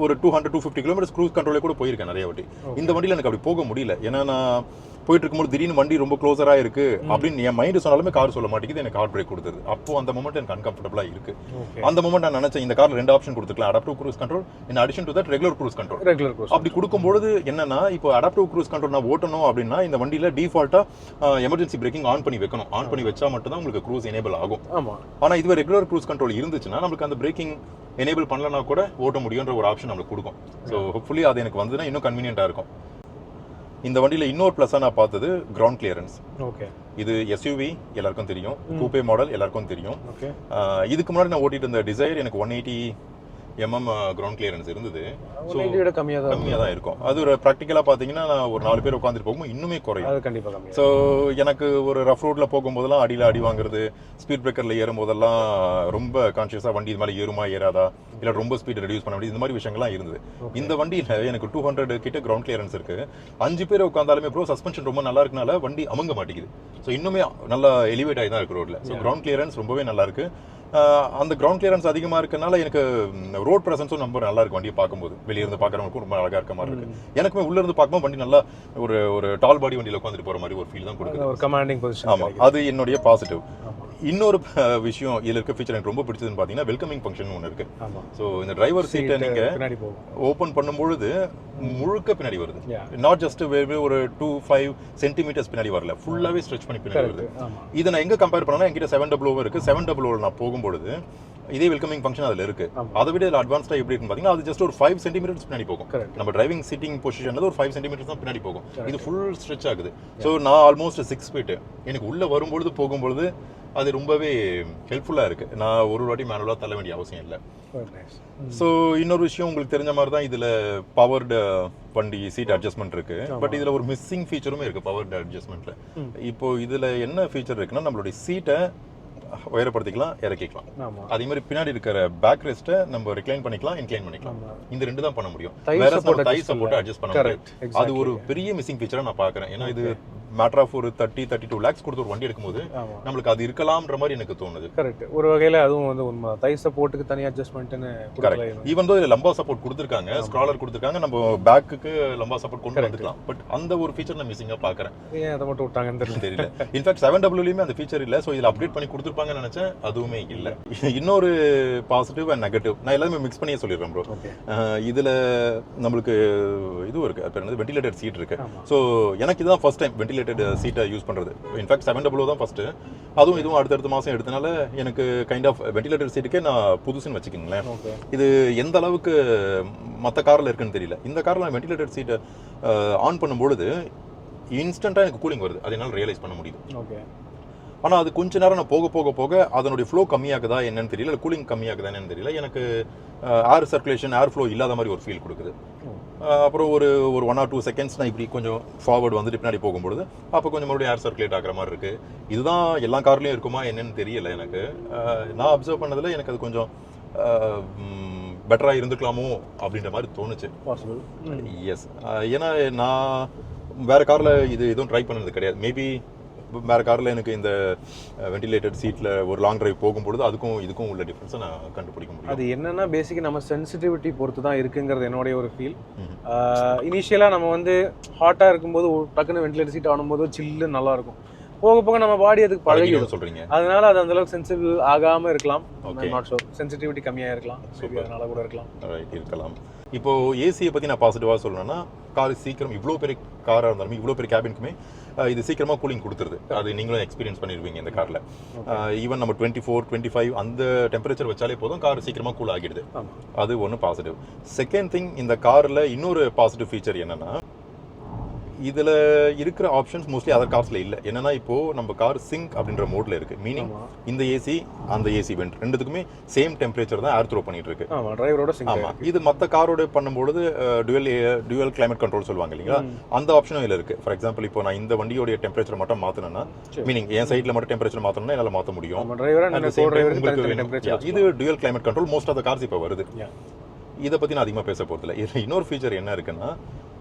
ஒரு 200-250 கிலோமீட்டர்ஸ் க்ரூஸ் கண்ட்ரோலே கூட போயிருக்கேன் நிறைய வாட்டி. இந்த வண்டியில் எனக்கு அப்படி போக முடியல. ஏன்னா நான் போயிட்டு இருக்கும்போது திடீர்னு வண்டி ரொம்ப க்ளோஸராக இருக்கு அப்படின்னு என் மைண்டு சொன்னாலுமே கார் சொல்ல மாட்டேங்குது, எனக்கு ஹார்ட் பிரேக் கொடுத்தது. அப்போ அந்த மொமெண்ட் எனக்கு அன்கம்ஃபர்டபுளாக இருக்கு. அந்த மொமெண்ட் நான் நினைச்சேன் இந்த கார்ல 2 ஆப்ஷன் கொடுத்துக்கலாம், adaptive cruise control in addition to that regular cruise control. அப்படி கொடுக்கும்போது என்னன்னா, இப்போ அடாப்டிவ் க்ரூஸ் கண்ட்ரோல் நான் ஓட்டணும் அப்படின்னா இந்த வண்டியில டிஃபால்ட்டா எமர்ஜென்சி பிரேக்கிங் ஆன் பண்ணி வைக்கணும். ஆன் பண்ணி வச்சா மட்டும் தான் உங்களுக்கு க்ரூஸ் எனேபிள் ஆகும். ஆனா இதுவே ரெகுலர் க்ரூஸ் கண்ட்ரோல் இருந்துச்சுன்னா நம்மளுக்கு அந்த பிரேக்கிங் எனேபிள் பண்ணலனா கூட ஓட்ட முடியுன்ற ஒரு ஆப்ஷன் நம்மளுக்கு கொடுக்கும். ஸோ ஹோப்ஃபுல்லி அது எனக்கு வந்ததுன்னா இன்னும் கன்வீனியன்ட்டா இருக்கும். இந்த வண்டியில இன்னொரு ப்ளஸ்ஸா நான் பார்த்தது கிரவுண்ட் கிளியரன்ஸ். இது எஸ்யூவி எல்லாருக்கும் தெரியும், கூப்பே மாடல் எல்லாருக்கும் தெரியும். இதுக்கு முன்னாடி நான் ஓட்டிட்டு இருந்த டிசைர் எனக்கு 180 கிரவுண்ட் கிளியரன்ஸ் இருந்தது. கம்மியாக தான் இருக்கும். அது ஒரு ப்ராக்டிக்கலாக பார்த்தீங்கன்னா ஒரு 4 பேர் உட்காந்துட்டு போகும்போது இன்னுமே குறையும். ஸோ எனக்கு ஒரு ரஃப் ரோட்ல போகும்போதெல்லாம் அடியில் அடி வாங்குறது, ஸ்பீட் பிரேக்கரில் ஏறும் போதெல்லாம் ரொம்ப கான்ஷியஸாக வண்டி இது மாதிரி ஏறுமா ஏறாதா, இல்லை ரொம்ப ஸ்பீட் ரெடியூஸ் பண்ண முடியும், இந்த மாதிரி விஷயங்கள்லாம் இருந்தது. இந்த வண்டியில் எனக்கு 200 கிட்ட கிரவுண்ட் கிளியரன்ஸ் இருக்கு. 5 பேர் உட்காந்தாலுமே ப்ரோ சஸ்பென்ஷன் ரொம்ப நல்லா இருக்கனால வண்டி அமுங்க மாட்டேங்குது. ஸோ இன்னுமே நல்லா எலிவேட் ஆகி தான் இருக்கு ரோட்ல. ஸோ கிரவுண்ட் கிளியரன்ஸ் ரொம்பவே நல்லா இருக்கு. அந்த கிரவுண்ட் கிளியரன்ஸ் அதிகமாக இருக்கனால எனக்கு ரோட் பிரசன்ஸும் ரொம்ப நல்லா இருக்கு. வண்டியை பார்க்கும்போது வெளியே இருந்து பார்க்குறவங்களுக்கும் ரொம்ப அழகா இருக்க மாதிரி இருக்கு. எனக்குமே உள்ள இருந்து பார்க்கும்போது வண்டி நல்லா ஒரு டால் பாடி வண்டியில் உட்காந்துட்டு போற மாதிரி ஒரு ஃபீல் தான் கொடுக்குது. ஆமா, அது என்னுடைய பாசிட்டிவ். இன்னொரு விஷயம் இதுல இருக்க ஃபீச்சர் எனக்கு ரொம்ப பிடிச்சதுன்னு பாத்தீங்கன்னா வெல்கமிங் ஃபங்க்ஷன் ஒன்று இருக்கு. ஸோ இந்த டிரைவர் சீட்டை நீங்க ஓப்பன் பண்ணும்பொழுது முழுக்க பின்னாடி வருது. நாட் ஜஸ்ட் ஒரு 2-5 சென்டிமீட்டர்ஸ் பின்னாடி வரல, ஃபுல்லாவே ஸ்ட்ரெச் பண்ணி பின்னாடி வருது. இதை நான் எங்க கம்பேர் பண்ணா என்கிட்ட 700 இருக்கு. 700 நான் போகும்பொழுது இதே வெல்கமிங் ஃபங்க்ஷன் அதுல இருக்கு. அதை விட இதுல அட்வான்ஸ்டா எப்படி இருக்குன்னு பாத்தீங்கன்னா அது ஜஸ்ட் ஒரு 5 சென்டிமீட்டர்ஸ் பின்னாடி போகும். நம்ம டிரைவிங் சீட்டிங் பொசிஷன்ல ஒரு 5 சென்டிமீட்டர்ஸ் தான் பின்னாடி போகும். இது ஃபுல் ஸ்ட்ரெச் ஆகுது. ஸோ நான் ஆல்மோஸ்ட் 6 ஃபீட் எனக்கு உள்ள வரும்பொழுது போகும்பொழுது அது ரொம்பவே ஹெல்ப்ஃபுல்லாக இருக்குது. நான் ஒரு வாட்டி மேனுவலாக தள்ள வேண்டிய அவசியம் இல்லை. ஸோ இன்னொரு விஷயம் உங்களுக்கு தெரிஞ்ச மாதிரி தான் இதில் பவர்டு வண்டி சீட் அட்ஜஸ்ட்மெண்ட் இருக்குது. பட் இதில் ஒரு மிஸ்ஸிங் ஃபீச்சருமே இருக்குது பவர்டு அட்ஜஸ்ட்மெண்ட்டில். இப்போ இதில் என்ன ஃபீச்சர் இருக்குன்னா நம்மளுடைய சீட்டை உயரப்படுத்திக்கலாம், இறக்கிக்கலாம். அதே மாதிரி பின்னாடி இருக்கிற பேக் ரெஸ்ட்டை நம்ம ரிக்ளைன் பண்ணிக்கலாம், இன்க்ளைன் பண்ணிக்கலாம். இந்த 2 தான் பண்ண முடியும். வேற தை சப்போர்ட் அட்ஜஸ்ட் பண்ண முடியும். அது ஒரு பெரிய மிஸ்ஸிங் ஃபீச்சரா நான் பார்க்குறேன். ஏன்னா இது மேட்டர் ஆஃப் ஒரு 30-32 lakhs கொடுத்து ஒரு வண்டி எடுக்கும்போது நம்மளுக்கு அது இருக்கலாம்ன்ற மாதிரி எனக்கு தோணுது. கரெக்ட். ஒரு வகையில் அதுவும் வந்து உண்மை. தை சப்போர்ட்டுக்கு தனி அட்ஜஸ்ட்மெண்ட்னு கரெக்ட். ஈவன் தோ இதில் லம்பா சப்போர்ட் கொடுத்துருக்காங்க, ஸ்க்ராலர் கொடுத்துருக்காங்க, நம்ம பேக்குக்கு லம்பா சப்போர்ட் கொண்டு வந்துக்கலாம். பட் அந்த ஒரு ஃபீச்சர் நான் மிஸ்ஸிங்காக பார்க்குறேன். ஏன் அதை மட்டும் விட்டாங்கன்னு தெரியல. இன்ஃபேக்ட் 7Wலையுமே அந்த ஃபீச்சர் இல்லை. ஸோ இதில் அப்டேட் பண்ணி கொடுத்துருப்பாங்கன்னு நினைச்சேன், அதுவுமே இல்லை. இன்னொரு பாசிட்டிவ் அண்ட் நெகட்டிவ் நான் எல்லாமே மிக்ஸ் பண்ணியே சொல்லிடுறேன் ப்ரோ. இதில் நம்மளுக்கு இது இருக்கு, அது என்னது வெண்டிலேட்டட் சீட் இருக்கு. ஸோ எனக்கு இதுதான் ஃபர்ஸ்ட் டைம் வெண்டிலேட்டட் சீட்டை யூஸ் பண்றது. இன்ஃபேக்ட் 7W தான் ஃபர்ஸ்ட். அதுவும் இதுவும் அடுத்தடுத்த மாசம் எடுத்தனால எனக்கு கைண்ட் ஆஃப் வெண்டிலேட்டட் சீட்டுக்கே நான் புதுசுன்னு வச்சுக்கோங்களேன். இது எந்த அளவுக்கு மற்ற காரில் இருக்குன்னு தெரியல. இந்த காரில் நான் வெண்டிலேட்டட் சீட்டை ஆன் பண்ணும்பொழுது இன்ஸ்டன்ட்டாக எனக்கு கூலிங் வருது. அதை என்னால் ரியலைஸ் பண்ண முடியுது. ஆனால் அது கொஞ்ச நேரம் நான் போக போக போக அதனுடைய ஃப்ளோ கம்மியாகுதா என்னன்னு தெரியல, இல்லை கூலிங் கம்மியாகுதா என்னன்னு தெரியல. எனக்கு ஏர் சர்க்குலேஷன், ஏர் ஃப்ளோ இல்லாத மாதிரி ஒரு ஃபீல் கொடுக்குது. அப்புறம் ஒரு 1 or 2 seconds நான் இப்படி கொஞ்சம் ஃபார்வர்டு வந்துட்டு பின்னாடி போகும்பொழுது அப்போ கொஞ்சம் மறுபடியும் ஏர் சர்க்குலேட் ஆகிற மாதிரி இருக்குது. இதுதான் எல்லா கார்லேயும் இருக்குமா என்னன்னு தெரியல. எனக்கு நான் அப்சர்வ் பண்ணதில் எனக்கு அது கொஞ்சம் பெட்டராக இருந்துக்கலாமோ அப்படின்ற மாதிரி தோணுச்சு. எஸ், ஏன்னா நான் வேறு காரில் இது எதுவும் ட்ரை பண்ணது கிடையாது. மேபி வேறு காரில் எனக்கு இந்த வெண்டிலேட்டட் சீட்டில் ஒரு லாங் டிரைவ் போகும்பொழுது அதுக்கும் இதுக்கும் உள்ள டிஃப்ரென்ஸை நான் கண்டுபிடிக்க முடியும். அது என்னன்னா பேசிக்காக நம்ம சென்சிட்டிவிட்டி பொறுத்து தான் இருக்குங்கிறது என்னுடைய ஒரு ஃபீல். இனிஷியலாக நம்ம வந்து ஹாட்டாக இருக்கும்போது டக்குன்னு வெண்டிலேட்டர் சீட் ஆனும்போது சில்லு நல்லா இருக்கும். போக போக நம்ம பாடி அதுக்கு பழகி சொல்கிறீங்க. அதனால அது அந்தளவுக்கு சென்சிட்டிவ் ஆகாமல் இருக்கலாம். சென்சிட்டிவிட்டி கம்மியாக இருக்கலாம், அதனால கூட இருக்கலாம். இப்போ ஏசியை பற்றி நான் பாசிட்டிவாக சொல்லணும்னா, கார் சீக்கிரம் இவ்வளோ பெரிய காராக இருந்தாலுமே இவ்வளோ பெரிய கேபினுக்குமே இது சீக்கிரமாக கூலிங் கொடுத்துருது. அது நீங்களும் எக்ஸ்பீரியன்ஸ் பண்ணிருவீங்க இந்த காரில். ஈவன் நம்ம 24-25 அந்த டெம்பரேச்சர் வச்சாலே போதும், கார் சீக்கிரமாக கூல் ஆகிடுது. அது ஒன்று பாசிட்டிவ். செகண்ட் திங், இந்த காரில் இன்னொரு பாசிட்டிவ் ஃபீச்சர் என்னன்னா, இதில் இருக்கிற ஆப்ஷன்ஸ் மோஸ்ட்லி அதர் கார்ஸில் இல்லை. என்னன்னா இப்போ நம்ம கார் சிங்க் அப்படின்ற மோட்ல இருக்கு. மீனிங் இந்த ஏசி அந்த ஏசி வெண்ட் ரெண்டுத்துக்குமே சேம் டெம்பரேச்சர் தான் ஏர் த்ரோ பண்ணிட்டு இருக்கு. ஆமாம், இது மற்ற காரோட பண்ணும்போது டுவல் கிளைமேட் கண்ட்ரோல் சொல்லுவாங்க இல்லைங்களா, அந்த ஆப்ஷனும் இதில் இருக்கு. ஃபார் எக்ஸாம்பிள் இப்போ நான் இந்த வண்டியோடைய டெம்பரேச்சர் மட்டும் மாற்றினேன்னா, மீனிங் என் சைடில் மட்டும் டெம்பரேச்சர் மாற்றணும்னா என்னால் மாற்ற முடியும். இது dual climate control most of the cars இப்போ வருது. இதை பற்றி நான் அதிகமாக பேச போகிறதில்ல. இதில் இன்னொரு ஃபீச்சர் என்ன இருக்குன்னா,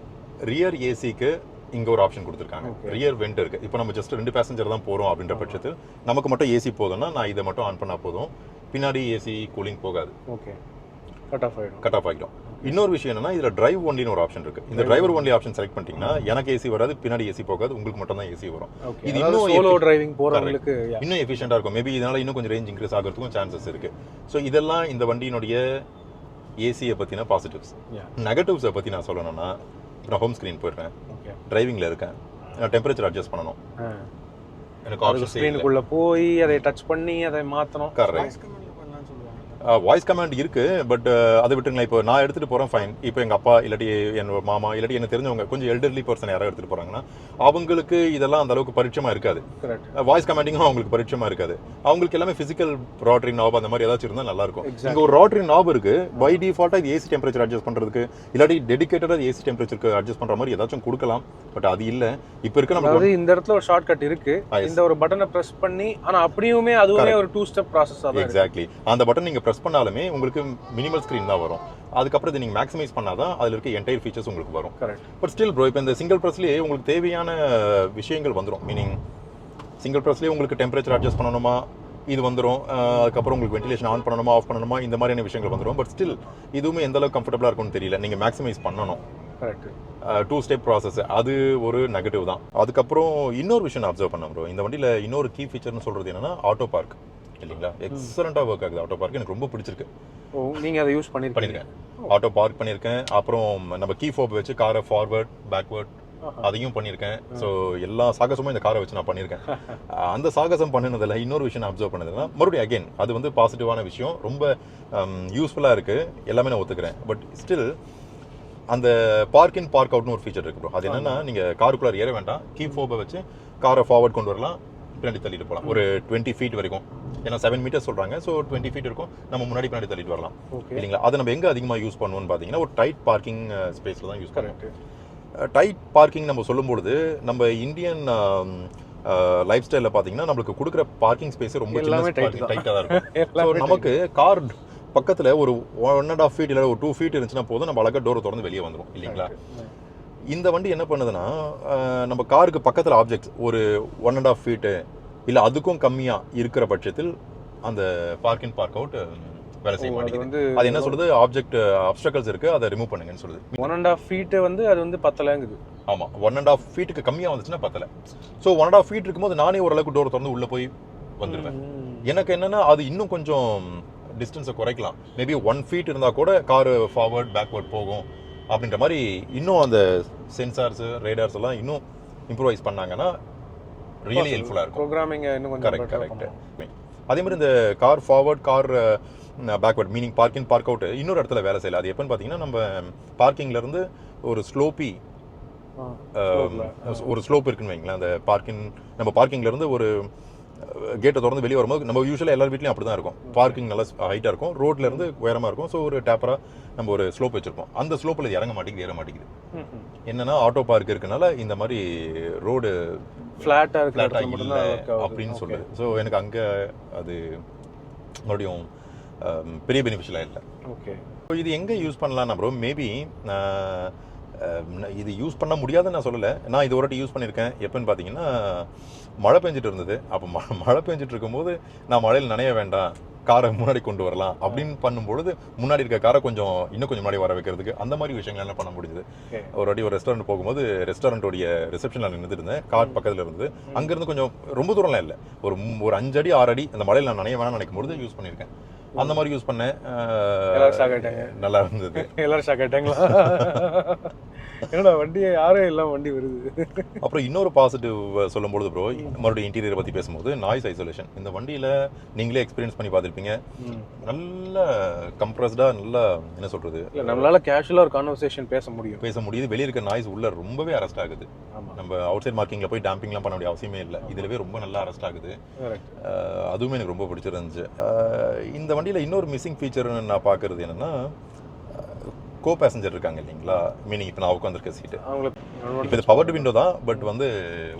ரியர் ஏசிக்கு இங்கே ஒரு ஆப்ஷன் கொடுத்துருக்காங்க. ரியர் வெண்ட் இருக்கு. இப்போ நம்ம ஜஸ்ட் 2 பேசஞ்சர் தான் போகிறோம் அப்படின்ற பட்சத்தில் நமக்கு மட்டும் ஏசி போதும்னா நான் இதை மட்டும் ஆன் பண்ணால் போதும், பின்னாடி ஏசி கூலிங் போகாது, கட் ஆஃப் ஆகிடும். இன்னொரு விஷயம் என்னன்னா இதுல டிரைவ் ஒன்லின்னு ஒரு ஆப்ஷன் இருக்கு. இந்த டிரைவர் ஒன்லி ஆப்ஷன் செலக்ட் பண்ணிட்டீங்கன்னா எனக்கு ஏசி வராது, பின்னாடி ஏசி போகாது, உங்களுக்கு மட்டும் தான் ஏசி வரும். இது இன்னும் சோலோ டிரைவிங் போறவங்களுக்கு இன்னும் எஃபிஷியன்ட்டா இருக்கும். மேபி இதனால இன்னும் கொஞ்சம் ரேஞ்ச் இன்க்ரீஸ் ஆகிறதுக்கும் சான்சஸ் இருக்கு. ஸோ இதெல்லாம் இந்த வண்டியினுடைய ஏசியை பத்தின பாசிட்டிவ்ஸ். நெகட்டிவ்ஸை பத்தி நான் சொல்லணும்னா, நான் ஹோம் ஸ்கிரீன் போயிடுறேன், டிரைவிங்ல இருக்கேன், நான் டெம்பரேச்சர் அட்ஜஸ்ட் பண்ணணும், எனக்கு ஆப்ஷன் ஸ்கிரீனுக்குள்ள போய் அதை டச் பண்ணி அதை மாத்தணும். கரெக்ட். வாய்ஸ் கமாண்ட் இருக்கு, பட் அதை விட்டுங்களா. இப்போ நான் எடுத்துட்டு போறேன், ஃபைன். இப்போ எங்க அப்பா இல்லாட்டி என்னோட மாமா இல்லாட்டி என்ன தெரிஞ்சவங்க கொஞ்சம் எல்டர்லி பர்சன் யாராவது எடுத்துட்டு போறாங்கன்னா அவங்களுக்கு இதெல்லாம் அந்த அளவுக்கு பரிச்சயமா இருக்காது. வாய்ஸ் கமாண்டிங்கும் அவங்களுக்கு பரிச்சயமா இருக்காது. அவங்களுக்கு எல்லாமே பிசிக்கல் ரோட்டரி நாப் அந்த மாதிரி ஏதாச்சும் இருந்தால் நல்லா இருக்கும். இங்க ஒரு ரோட்டரி நாப் இருக்கு, பை டிஃபால்ட்டா இது ஏசி டெம்பரேச்சர் அட்ஜஸ்ட் பண்றதுக்கு இல்லாட்டி டெடிகேட்டடா ஏசி டெம்பரேச்சருக்கு அட்ஜஸ்ட் பண்ற மாதிரி ஏதாச்சும் கொடுக்கலாம். பட் அது இல்ல. இப்போ இருக்க நம்ம இந்த இடத்துல ஒரு ஷார்ட் கட் இருக்கு, இந்த ஒரு பட்டனை பிரஸ் பண்ணி. ஆனா அப்படியுமே அதுவே ஒரு 2 ஸ்டெப் ப்ராசஸ் தான். எக்ஸாக்ட்லி. அந்த பட்டன் நீங்க பிரஸ் பண்ணாலுமே உங்களுக்கு மினிமல் ஸ்கிரீன் தான் வரும். அதுக்கப்புறம் இதை நீங்க மேக்ஸிமைஸ் பண்ணாதான் அதுல இருக்க என்டையர் ஃபீச்சர்ஸ் உங்களுக்கு வரும். பட் ஸ்டில் ப்ரோ, இப்போ இந்த சிங்கிள் ப்ரெஸ்லயே உங்களுக்கு தேவையான விஷயங்கள் வந்துடும். மீனிங் சிங்கிள் ப்ரெஸ்லயே உங்களுக்கு டெம்பரேச்சர் அட்ஜஸ்ட் பண்ணணுமா, இது வந்துடும். அதுக்கப்புறம் உங்களுக்கு வென்டிலேஷன் ஆன் பண்ணணுமா ஆஃப் பண்ணணுமா இந்த மாதிரியான விஷயங்கள் வந்துடும். பட் ஸ்டில் இதுவுமே எந்த அளவுக்கு கம்ஃபர்டபுளாக இருக்கும்னு தெரியல. நீங்க மேக்ஸிமைஸ் பண்ணணும். 2 ஸ்டெப் ப்ராசஸ், அது ஒரு நெகட்டிவ் தான். அதுக்கப்புறம் இன்னொரு விஷயம் நான் அப்சர்வ் பண்ணேன் ப்ரோ, இந்த வண்டியில் இன்னொரு கீ ஃபீச்சர்னு சொல்றது என்னன்னா ஆட்டோ பார்க் இல்லைங்களா. எக்ஸலண்டா ஒர்க் ஆகுது ஆட்டோ பார்க், எனக்கு ரொம்ப பிடிச்சிருக்கு. நீங்க அதை யூஸ் பண்ணிருக்கீங்க? ஆட்டோ பார்க் பண்ணியிருக்கேன். அப்புறம் நம்ம கீ ஃபோப் வச்சு காரை ஃபார்வர்ட் பேக்வர்ட் அதையும் பண்ணியிருக்கேன். ஸோ எல்லா சாகசமும் இந்த காரை வச்சு நான் பண்ணியிருக்கேன். அந்த சாகசம் பண்ணினதில் இன்னொரு விஷயம் நான் அப்சர்வ் பண்ணதுன்னா, மறுபடியும் அகெயின் அது வந்து பாசிட்டிவான விஷயம், ரொம்ப யூஸ்ஃபுல்லாக இருக்கு, எல்லாமே நான் ஒத்துக்கிறேன். பட் ஸ்டில் அந்த பார்க் இன் பார்க் அவுட்னு ஒரு ஃபீச்சர் இருக்கு ப்ரோ. அது என்னன்னா, நீங்க காருக்குள்ளார ஏற வேண்டாம், கீ ஃபோபை வச்சு காரை ஃபார்வர்ட் கொண்டு வரலாம், பின்னாடி தள்ளிட்டு போகலாம். ஒரு 20 ஃபீட் வரைக்கும், ஏன்னா 7 மீட்டர் சொல்றாங்க. ஸோ 20 ஃபீட் இருக்கும், நம்ம முன்னாடி பின்னாடி தள்ளிட்டு வரலாம் இல்லைங்களா. அதை நம்ம எங்க அதிகமாக யூஸ் பண்ணுவோம்னு பார்த்தீங்கன்னா, ஒரு டைட் பார்க்கிங் ஸ்பேஸ்ல தான் யூஸ் பண்ணுவோம். டைட் பார்க்கிங் நம்ம சொல்லும்பொழுது நம்ம இந்தியன் லைஃப் ஸ்டைலில் பார்த்தீங்கன்னா நம்மளுக்கு கொடுக்குற பார்க்கிங் ஸ்பேஸ் ரொம்ப டைட்டாக தான் இருக்கும். ஸோ நமக்கு கார் பக்கத்தில் ஒரு 1.5 ஃபீட் இல்லை ஒரு 2 ஃபீட் இருந்துச்சுன்னா போதும், நம்ம அழகாக டோரை திறந்து வெளியே வந்துடும் இல்லைங்களா. இந்த வண்டி என்ன பண்ணுதுன்னா, நம்ம காருக்கு பக்கத்தில் ஆப்ஜெக்ட்ஸ் ஒரு 1.5 ஃபீட்டு இல்லை அதுக்கும் கம்மியாக இருக்கிற பட்சத்தில் அந்த பார்க் இன் பார்க் அவுட் வேலை செய்ய மாட்டேங்குது. அது என்ன சொல்றது, ஆப்ஜெக்ட் அப்ஸ்ட்ரக்கல்ஸ் இருக்கு, அதை ரிமூவ் பண்ணுங்கன்னு சொல்லுது. 1.5 ஃபீட் வந்து அது வந்து பத்தலங்குது. ஆமா, 1.5 ஃபீட்டுக்கு கம்மியாக வந்துச்சுன்னா பத்தல. ஸோ 1.5 ஃபீட் இருக்கும்போது நானே ஓரளவுக்கு டோர் திறந்து உள்ள போய் வந்துடுவேன். எனக்கு என்னன்னா, அது இன்னும் கொஞ்சம் டிஸ்டன்ஸை குறைக்கலாம். மேபி 1 ஃபீட் இருந்தால் கூட காரு ஃபார்வர்ட் பேக்வர்ட் போகும் அப்படின்ற மாதிரி இன்னும் அந்த சென்சார்ஸ் ரேடார்ஸ் எல்லாம் இன்னும் இம்ப்ரூவைஸ் பண்ணாங்கன்னா ரியலி ஹெல்ப்ஃபுல்லாக இருக்கும். ப்ரோக்ராமிங் இன்னும் கொஞ்சம் கரெக்ட். அதே மாதிரி இந்த car forward car backward meaning parking park out இன்னொரு இடத்துல வேலை செய்யல. அது எப்பன்னு பார்த்தீங்கன்னா, நம்ம பார்க்கிங்ல இருந்து ஒரு ஸ்லோப்பி ஒரு ஸ்லோப் இருக்குன்னு வைங்களேன். அந்த நம்ம பார்க்கிங்ல இருந்து ஒரு கேட்டை திறந்து வெளியே வரும்போது நம்ம யூஸ்வலாக எல்லார் வீட்லையும் அப்படி தான் இருக்கும். பார்க்கிங் நல்லா ஹைட்டாக இருக்கும், ரோட்ல இருந்து உயரமாக இருக்கும். ஸோ ஒரு டேப்பராக நம்ம ஒரு ஸ்லோப் வச்சிருப்போம். அந்த ஸ்லோப்பில் இறங்க மாட்டேங்குது, ஏற மாட்டேங்குது. என்னன்னா ஆட்டோ பார்க் இருக்கனால இந்த மாதிரி ரோடு ஃப்ளாட்டாக இல்லை அப்படின்னு சொல்லுது. ஸோ எனக்கு அங்கே அது மறுபடியும் பெரிய பெனிஃபிஷியலாக இல்லை. ஓகே, இது எங்கே யூஸ் பண்ணலாம்னா ப்ரோ, மேபி இது யூஸ் பண்ண முடியாதுன்னு நான் சொல்லலை. நான் இது ஒரு வாட்டி யூஸ் பண்ணியிருக்கேன். எப்போன்னு பார்த்தீங்கன்னா, மழை பெஞ்சிட்டு இருந்தது. அப்போ மழை பெஞ்சிட்டு இருக்கும்போது நான் மழையில் நனைய வேண்டாம், காரை முன்னாடி கொண்டு வரலாம் அப்படின்னு பண்ணும்பொழுது முன்னாடி இருக்க காரை இன்னும் கொஞ்சம் முன்னாடி வர வைக்கிறதுக்கு அந்த மாதிரி விஷயங்கள் எல்லாம் பண்ண முடியுது. ஒரு வாட்டி ஒரு ரெஸ்டாரண்ட் போகும்போது ரெஸ்டாரண்ட்டோடைய ரிசப்ஷனில் நின்றுருந்தேன், கார் பக்கத்தில் இருந்தது. அங்கேருந்து கொஞ்சம் ரொம்ப தூரம்லாம் இல்லை, ஒரு 5 அடி 6 அடி அந்த மழையில் நான் நனைய வேணாம்னு நினைக்கும் பொழுது யூஸ் பண்ணியிருக்கேன். அந்த மாதிரி யூஸ் பண்ணேன், நல்லா இருந்தது. எல்லாரும் ஷாக் ஆயிட்டாங்களா? என்னடா வண்டியை யாரும் எல்லாம் வண்டி வருது. அப்புறம் இன்னொரு பாசிட்டிவ் சொல்லும்போது ப்ரோ, மறுபடியும் இன்டீரியரை பற்றி பேசும்போது நாய்ஸ் ஐசோலேஷன் இந்த வண்டியில் நீங்களே எக்ஸ்பீரியன்ஸ் பண்ணி பார்த்துருப்பீங்க. நல்ல கம்ப்ரஸ்டாக, நல்லா என்ன சொல்கிறது, நம்மளால கேஷுவலாக ஒரு கான்வர்சேஷன் பேச முடியுது. வெளியே இருக்க நாய்ஸ் உள்ள ரொம்பவே அரெஸ்ட் ஆகுது. நம்ம அவுட் சைட் மார்க்கிங்கில் போய் டேம்பிங்லாம் பண்ண வேண்டிய அவசியமே இல்லை, இதுலவே ரொம்ப நல்லா அரெஸ்ட் ஆகுது. அதுவுமே எனக்கு ரொம்ப பிடிச்சிருந்துச்சு. இந்த வண்டியில் இன்னொரு மிஸ்ஸிங் ஃபீச்சர்னு நான் பார்க்குறது என்னென்னா, கோ பேசஞ்சர் இருக்காங்க இல்லைங்களா. மீனிங் இப்போ நான் உட்காந்துருக்க சீட்டு இப்போ இது பவர் விண்டோ தான், பட் வந்து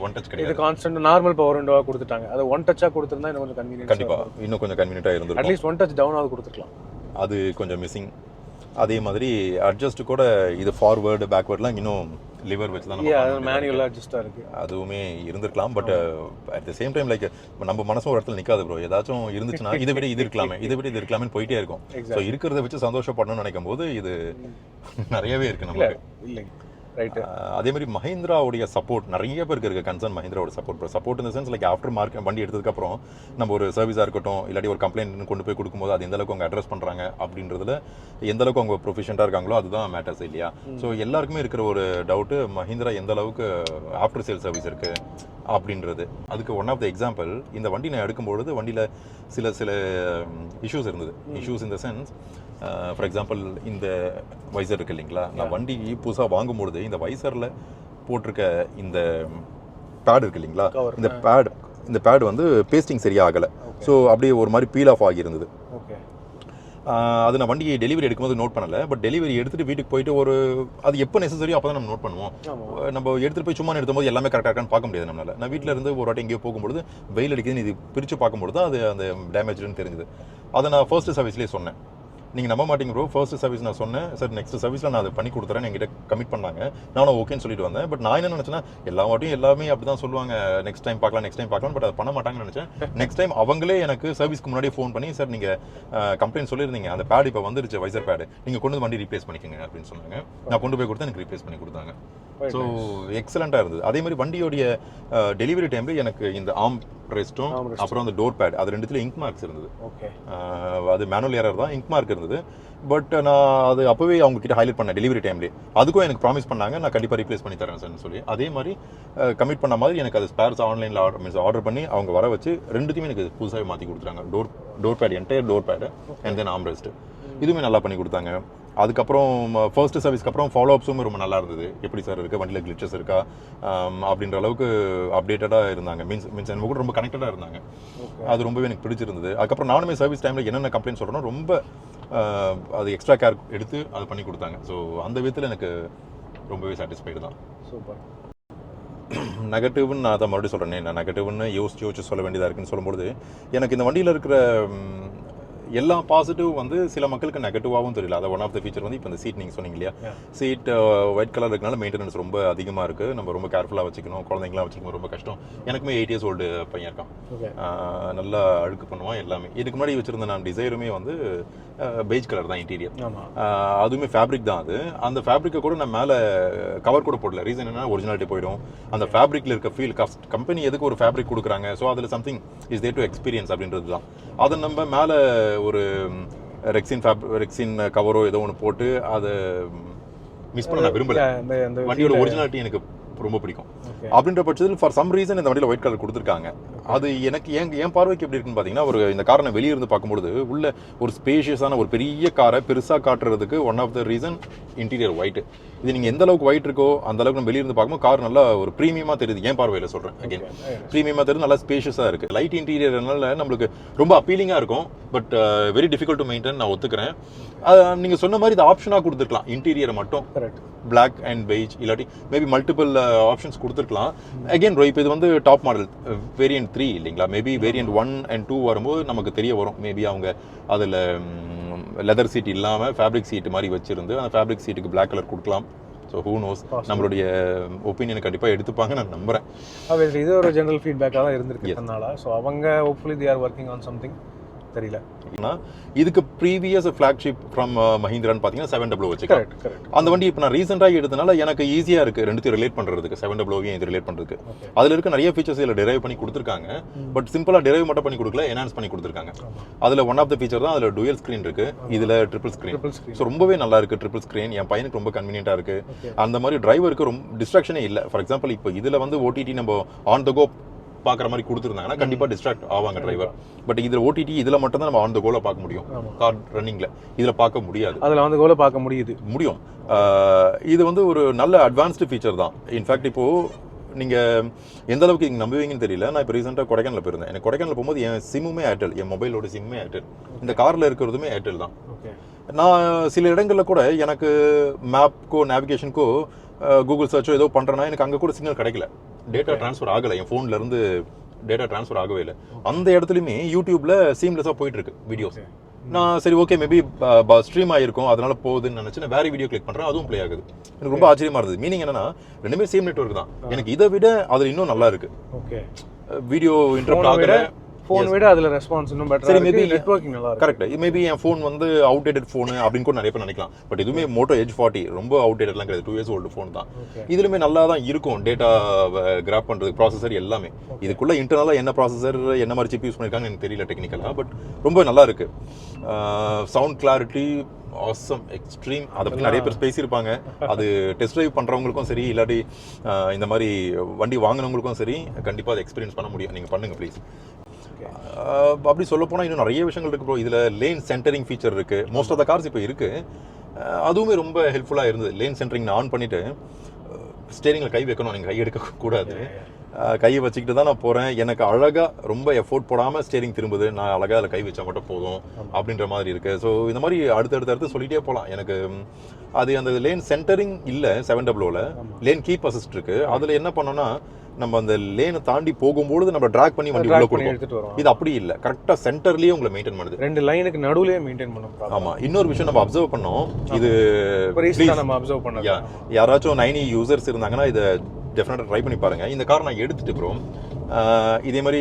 ஒன் டச் கிடையாது. இது கான்ஸ்டன்ட் நார்மல் பவர் விண்டோவாக கொடுத்துட்டாங்க. அது ஒன் டச்சாக கொடுத்துருந்தா இன்னும் கொஞ்சம் கன்வீனியன்ட். கண்டிப்பாக இன்னும் கொஞ்சம் கன்வீனியன்ட்டாக இருந்திருக்கும். அட்லீஸ்ட் ஒன் டச் டவுனாவது கொடுத்துருக்கலாம், அது கொஞ்சம் மிஸ்ஸிங். அதே மாதிரி அட்ஜஸ்ட் கூட இது ஃபார்வேர்டு பேக்வேர்ட்லாம் இன்னும் லிவர் வச்சு தான் மேனுவல் அட்ஜஸ்டாக இருக்குது. அதுவுமே இருந்திருக்கலாம். But at the same time like நம்ம மனசும் ஒரு இடத்துல நிற்காது ப்ரோ. ஏதாச்சும் இருந்துச்சுன்னா இதை விட இது இருக்கலாமே, இதை விட இது இருக்கலாமே போயிட்டே இருக்கும். ஸோ இருக்கிறத வச்சு சந்தோஷப்படணும்னு நினைக்கும் போது இது நிறையவே இருக்கு நமக்கு. இல்லைங்க, ரைட்டு. அதே மாதிரி மஹிந்திராவுடைய சப்போர்ட் நிறைய பேருக்கு இருக்குது. கன்சர்ன் மஹிந்திராவோட சப்போர்ட் இந்த சென்ஸ் லைக் ஆஃப்டர் மார்க்கெட் வண்டி எடுத்ததுக்கப்புறம் நம்ம ஒரு சர்வீஸாக இருக்கட்டும், இல்லாட்டி ஒரு கம்ப்ளைண்ட் கொண்டு போய் கொடுக்கும்போது அது எந்த அளவுக்கு அவங்க அட்ரஸ் பண்ணுறாங்க அப்படின்றதுல எந்த அளவுக்கு அவங்க ப்ரொஃபஷனட்டாக இருக்காங்களோ அதுதான் மேட்டர்ஸ் இல்லையா. ஸோ எல்லாருக்குமே இருக்கிற ஒரு டவுட்டு மஹிந்திரா எந்த அளவுக்கு ஆஃப்டர் சேல் சர்வீஸ் இருக்குது அப்படின்றது. அதுக்கு ஒன் ஆஃப் த எக்ஸாம்பிள், இந்த வண்டி நான் எடுக்கும்பொழுது வண்டியில் சில இஷ்யூஸ் இருந்தது. இஷ்யூஸ் இந்த சென்ஸ், ஃபார் எக்ஸாம்பிள் இந்த வைசர் இருக்கு இல்லைங்களா, நான் வண்டி புதுசாக வாங்கும்பொழுது இந்த வைசரில் போட்டிருக்க இந்த பேட் இருக்கு இல்லைங்களா, இந்த பேட் வந்து பேஸ்டிங் சரியாக ஆகலை. ஸோ அப்படியே ஒரு மாதிரி பீல் ஆஃப் ஆகியிருந்தது. அது நான் வண்டியை டெலிவரி எடுக்கும்போது நோட் பண்ணலை. பட் டெலிவரி எடுத்துகிட்டு வீட்டுக்கு போயிட்டு அது எப்போ நெசசரியோ அப்போ தான் நம்ம நோட் பண்ணுவோம். நம்ம எடுத்துகிட்டு போய் சும்மா எடுத்தும் போது எல்லாமே கரெக்டாக பார்க்க முடியாது நம்மளால். நான் வீட்டில் இருந்து ஒரு வாட்டி எங்கேயோ போகும்போது வெயில் அடிக்குதுன்னு இது பிரித்து பார்க்கும்போது தான் அது அந்த டேமேஜ்னு தெரிஞ்சுது. அதை நான் ஃபர்ஸ்ட் சர்வீஸ்லேயே சொன்னேன். நீங்கள் நம்ப மாட்டீங்க ப்ரோ, ஃபர்ஸ்ட் சர்வீஸ் நான் சொன்னேன் சார், நெக்ஸ்ட் சர்வீஸில் நான் அதை பண்ணி கொடுத்துறேன் என்கிட்ட கமிட் பண்ணாங்க. நானும் ஓகேன்னு சொல்லிட்டு வந்தேன். பட் நான் என்ன நினச்சேன்னா எல்லா வாட்டியும் எல்லாமே அப்படி தான் சொல்லுவாங்க, நெக்ஸ்ட் டைம் பார்க்கலாம். பட் அதை பண்ண மாட்டாங்கன்னு நினச்சேன். நெக்ஸ்ட் டைம் அவங்களே எனக்கு சர்வீஸ்க்கு முன்னாடியே ஃபோன் பண்ணி, சார் நீங்கள் கம்ப்ளைண்ட் சொல்லியிருந்தீங்க, அந்த பேட் இப்போ வந்துருச்சு, வைசர் பேடு, நீங்கள் கொண்டு வந்து வண்டி ரீப்ளேஸ் பண்ணிக்கோங்க அப்படின்னு சொன்னாங்க. நான் கொண்டு போய் கொடுத்தா எனக்கு ரீப்ளேஸ் பண்ணி கொடுத்தாங்க. ஸோ எக்ஸலண்ட்டாக இருந்தது. அதே மாதிரி வண்டியோடைய டெலிவரி டைமில் எனக்கு இந்த ஆர்ம் ரெஸ்ட்டும் அப்புறம் அந்த டோர் பேட் அது ரெண்டுத்துல இங்க் மார்க்ஸ் இருந்தது. அது மேனுவல் எரர் தான், இங்க் மார்க் இருந்தது. பட் நான் அது அப்போவே அவங்க கிட்ட ஹைலைட் பண்ணேன் டெலிவரி டைம்லேயே. அதுக்கும் எனக்கு ப்ராமிஸ் பண்ணாங்க, நான் கண்டிப்பாக ரீப்ளேஸ் பண்ணி தரேன் சார்னு சொல்லி. அதே மாதிரி கமிட் பண்ண மாதிரி எனக்கு அது ஸ்பேர்ஸ் ஆன்லைனில் ஆர்டர் பண்ணி அவங்க வர வச்சு ரெண்டுத்தையுமே எனக்கு புதுசாகவே மாற்றி கொடுத்துட்டாங்க. Door pad, entire door pad and then arm rest, இதுவுமே நல்லா பண்ணி கொடுத்தாங்க. அதுக்கப்புறம் ஃபர்ஸ்ட் சர்வீஸ்க்கு அப்புறம் ஃபாலோ அப்ஸும் ரொம்ப நல்லா இருந்தது. எப்படி சார் இருக்குது, வண்டியில் கிளிச்சஸ் இருக்கா அப்படின்ற அளவுக்கு அப்டேட்டடாக இருந்தாங்க. மீன்ஸ் எனக்கு கூட ரொம்ப கனெக்டடாக இருந்தாங்க. அது ரொம்பவே எனக்கு பிடிச்சிருந்தது. அதுக்கப்புறம் நானுமே சர்வீஸ் டைமில் என்னென்ன கம்ப்ளைண்ட் சொல்கிறேன்னா ரொம்ப அது எக்ஸ்ட்ரா கேர் எடுத்து அது பண்ணி கொடுத்தாங்க. ஸோ அந்த விதத்தில் எனக்கு ரொம்பவே சாட்டிஸ்ஃபைடு தான். சூப்பர். நெகட்டிவ்னு நான் அதை மறுபடியும் சொல்கிறேன். நான் நெகட்டிவ்னு யோசிச்சு சொல்ல வேண்டியதாக இருக்குன்னு சொல்லும்போது எனக்கு இந்த வண்டியில் இருக்கிற எல்லா பாசிட்டிவ் வந்து சில மக்களுக்கு நெகட்டிவாகவும் தெரியல. அது ஒன் ஆஃப் த ஃபீச்சர் வந்து இப்போ இந்த சீட் நீங்கள் சொன்னீங்க இல்லையா, சீட் ஒயிட் கலர் இருக்கனால மெயின்டெனன்ஸ் ரொம்ப அதிகமாக இருக்குது. நம்ம ரொம்ப கேர்ஃபுல்லாக வச்சுக்கணும். குழந்தைங்களாம் வச்சுக்கணும் ரொம்ப கஷ்டம். எனக்குமே 8 years ஓல்டு பையன் இருக்கான். நல்லா அழுக்கு பண்ணுவான் எல்லாமே. இதுக்கு முன்னாடி வச்சுருந்த நான் டிசைருமே வந்து பெய்ஜ் கலர் தான் இன்டீரியர். அதுவுமே ஃபேப்ரிக் தான். அது அந்த ஃபேப்ரிக்கை கூட நான் மேலே கவர் கூட போடல. ரீசன் என்னன்னா ஒரிஜினாலிட்டி போயிடும். அந்த ஃபேப்ரிக்கில் இருக்க ஃபீல், கம்பெனி எதுக்கு ஒரு ஃபேப்ரிக் கொடுக்குறாங்க, ஸோ அதில் something is there to experience அப்படின்றது தான். அதை நம்ம மேலே ஒரு ரெக்ஸின் கவரோ ஏதோ ஒன்று போட்டு அதை மிஸ் பண்ண நான் விரும்பல. வண்டியோட ஒரிஜினாலிட்டி எனக்கு ரொம்ப பிடிக்கும். அப்படின்ற பட்சத்தில் ஃபார் சம் ரீசன் இந்த வண்டியில் ஒயிட் கலர் கொடுத்துருக்காங்க. அது எனக்கு என் பார்வைக்கு எப்படி இருக்குன்னு பார்த்தீங்கன்னா, இந்த காரை நான் வெளியே இருந்து பார்க்கும்போது உள்ள ஒரு ஸ்பேஷியஸான ஒரு பெரிய காரை பெருசாக காட்டுறதுக்கு one of the reason interior white. இது நீங்கள் எந்த அளவுக்கு ஒயிட் இருக்கோ அந்த அளவுக்கு நம்ம வெளியே இருந்து பார்க்கும்போது கார் நல்லா ஒரு ப்ரீமியமாக தெரியுது. என் பார்வையில் சொல்கிறேன், அகைன் ப்ரீமியமாக தெரியுது, நல்லா ஸ்பேஷியஸாக இருக்குது. லைட் இன்டீரியர்னால நம்மளுக்கு ரொம்ப அப்பீலிங்காக இருக்கும். But very difficult to maintain, நான் ஒத்துக்கிறேன். நீங்கள் சொன்ன மாதிரி இது ஆப்ஷனாக கொடுத்துருக்கலாம். இன்டீரியர் மட்டும் பிளாக் அண்ட் பெய்ஜ் இல்லாட்டி மேபி மல்டிபிள் ஆப்ஷன்ஸ் கொடுத்துருக்கலாம். அகைன் இப்போ இது வந்து டாப் மாடல் வேரியன்ட் 3 இல்லைங்களா, மேபி வேரியன்ட் 1 and 2 வரும்போது நமக்கு தெரிய வரும். மேபி அவங்க அதில் லெதர் சீட் இல்லாமல் ஃபேப்ரிக் சீட் மாதிரி வச்சுருந்து அந்த ஃபேப்ரிக் சீட்டுக்கு பிளாக் கலர் கொடுக்கலாம். ஸோ ஹூ நோஸ், நம்மளுடைய ஒப்பீனியன் கண்டிப்பாக எடுத்துப்பாங்க நான் நம்புகிறேன். இது ஒரு ஜெனரல் ஃபீட்பேக்காக தான் இருந்திருக்கு அதனால. ஸோ அவங்க hopefully they are working on something. தெரியல. இதுக்கு ப்ரீவியஸ் ஃபிளாக்ஷிப் ஃப்ரம் மஹிந்திரான்னு பார்த்தீங்கன்னா 700 வச்சுக்கலாம். அந்த வண்டி இப்போ நான் ரீசெண்டாக எடுத்தனால எனக்கு ஈஸியாக இருக்குது ரெண்டுத்தையும் ரிலேட் பண்ணுறதுக்கு. 700வையும் இது ரிலேட் பண்ணுறதுக்கு அதில் இருக்க நிறைய ஃபீச்சர்ஸ் இதில் டிரைவ் பண்ணி கொடுத்துருக்காங்க. பட் சிம்பிளாக டிரைவ் மட்டும் பண்ணி கொடுக்கல, என்ஹான்ஸ் பண்ணி கொடுத்துருக்காங்க. அதில் ஒன் ஆஃப் த ஃபீச்சர் தான் அதில் டூயல் ஸ்க்ரீன் இருக்குது, இதில் ட்ரிபிள் ஸ்க்ரீன். ஸோ ரொம்பவே நல்லா இருக்குது ட்ரிபிள் ஸ்க்ரீன். என் பையனுக்கு ரொம்ப கன்வீனியன்ட்டாக இருக்குது. அந்த மாதிரி டிரைவருக்கு ரொம்ப டிஸ்ட்ராக்ஷனே இல்லை. ஃபார் எக்ஸாம்பிள் இப்போ இதில் வந்து ஓடிடி நம்ம ஆன் த கோ பார்க்குற மாதிரி கொடுத்துருந்தாங்கன்னா கண்டிப்பாக டிஸ்ட்ராக்ட் ஆவாங்க டிரைவர். பட் இதில் ஓடிடி இதில் மட்டும் தான் நம்ம ஆன் த கோல பார்க்க முடியும். கார் ரன்னிங்கில் இதில் பார்க்க முடியாது. அதில் ஆன் த கோல பார்க்க முடியும். இது வந்து ஒரு நல்ல அட்வான்ஸ்டு ஃபீச்சர் தான். இன்ஃபேக்ட் இப்போது நீங்கள் எந்த அளவுக்கு நீங்கள் நம்புவீங்கன்னு தெரியல. நான் இப்போ ரீசெண்டாக கொடைக்கானல் போயிருந்தேன். எனக்கு கொடைக்கானல் போகும்போது என் சிம்முமே ஏர்டெல், என் மொபைலோட சிம்முமே ஏர்டெல், இந்த காரில் இருக்கிறதுமே ஏர்டெல் தான். நான் சில இடங்களில் கூட எனக்கு மேப்க்கோ நேவிகேஷனுக்கோ கூகுள் சர்ச்சோ ஏதோ பண்ணுறேன்னா எனக்கு அங்கே கூட சிக்னல் கிடைக்கல, டேட்டா ட்ரான்ஸ்ஃபர் ஆகலை, என் ஃபோன்லேருந்து டேட்டா ட்ரான்ஸ்ஃபர் ஆகவே இல்லை. அந்த இடத்துலையுமே யூடியூப்பில் சீம்லெஸ்ஸாக போயிட்டுருக்கு வீடியோஸ். நான் சரி ஓகே மேபி ஸ்ட்ரீம் ஆயிருக்கும் அதனால போகுதுன்னு நினைச்சு நான் வேற வீடியோ கிளிக் பண்றேன், அதுவும் ப்ளே ஆகுது. எனக்கு ரொம்ப ஆச்சரியமா இருந்தது. மீனிங் என்னன்னா ரெண்டுமே சேம் நெட்வொர்க் தான். எனக்கு இதை விட அதுல இன்னும் நல்லா இருக்கு. ஓகே, வீடியோ இன்டர்ப்ட் ஆகல, ஃபோன் விட அதுல ரெஸ்பான்ஸ் இன்னும் பெட்டரா இருக்கு. மேபி நெட்வொர்க்கிங் நல்லா இருக்கு. கரெக்ட். மேபி என் ஃபோன் வந்து அவுடேட்டட் ஃபோன் அப்படின்னு கூட நிறைய பேர் நினைக்கலாம். பட் இதுவுமே மோட்டோ எட்ஜ் 40 ரொம்ப அவுடேட்டட்லாம் கிடையாது. 2 years ஓல்டு ஃபோன் தான். இதுலுமே நல்லா தான் இருக்கும். டேட்டா கிராப் பண்றது, ப்ராசஸர் எல்லாமே. இதுக்குள்ள இன்டர்னலா என்ன ப்ராசஸர் என்ன மாதிரி சிப் யூஸ் பண்ணிருக்காங்க எனக்கு தெரியல டெக்னிக்கலா. பட் ரொம்ப நல்லா இருக்கு. Sound clarity awesome, extreme. அதை பற்றி நிறைய பேர் பேசியிருப்பாங்க. அது டெஸ்ட் ட்ரைவ் பண்ணுறவங்களுக்கும் சரி, இல்லாட்டி இந்த மாதிரி வண்டி வாங்கினவங்களுக்கும் சரி, கண்டிப்பாக அதை எக்ஸ்பீரியன்ஸ் பண்ண முடியும். நீங்கள் பண்ணுங்கள் ப்ளீஸ். அப்படி சொல்ல போனால் இன்னும் நிறைய விஷயங்கள் இருக்குது ப்ரோ. இதில் லேன் சென்டரிங் ஃபீச்சர் இருக்குது. மோஸ்ட் ஆஃப் த கார்ஸ் இப்போ இருக்குது. அதுவுமே ரொம்ப ஹெல்ப்ஃபுல்லாக இருந்தது. லேன் சென்டரிங் நான் ஆன் பண்ணிவிட்டு ஸ்டேரிங்கில் கை வைக்கணும், நீங்கள் கை எடுக்கக்கூடாது. கையை வச்சுக்கிட்டு தான் நான் போகிறேன். எனக்கு அழகாக ரொம்ப எஃபோர்ட் போடாமல் ஸ்டேரிங் திரும்புது. நான் அழகாக அதில் கை வச்சா மட்டும் போதும் அப்படின்ற மாதிரி இருக்குது. ஸோ இந்த மாதிரி அடுத்தடுத்து சொல்லிகிட்டே போகலாம். எனக்கு அது அந்த லேன் சென்டரிங் இல்லை 700ல. லேன் கீப் அசிஸ்ட் இருக்குது. அதில் என்ன பண்ணோன்னா நம்ம அந்த லேனை தாண்டி போகும்போது நம்ம டிராக் பண்ணி வண்டி உள்ள கொடுக்கும். இது அப்படி இல்லை, கரெக்டாக சென்டர்லேயே உங்களை மெயின்டைன் பண்ணுது. 2 லைனுக்கு நடுவுலயே மெயின்டைன் பண்ணணும். ஆமாம். இன்னொரு விஷயம் நம்ம அப்சர்வ் பண்ணோம். இது நம்ம அப்சர்வ் பண்ணோம். யாராச்சும் 9 யூசர்ஸ் இருந்தாங்கன்னா இதை டெஃபினட்டாக ட்ரை பண்ணி பாருங்க. இந்த கார் நான் எடுத்துட்டு ப்ரோ இதே மாதிரி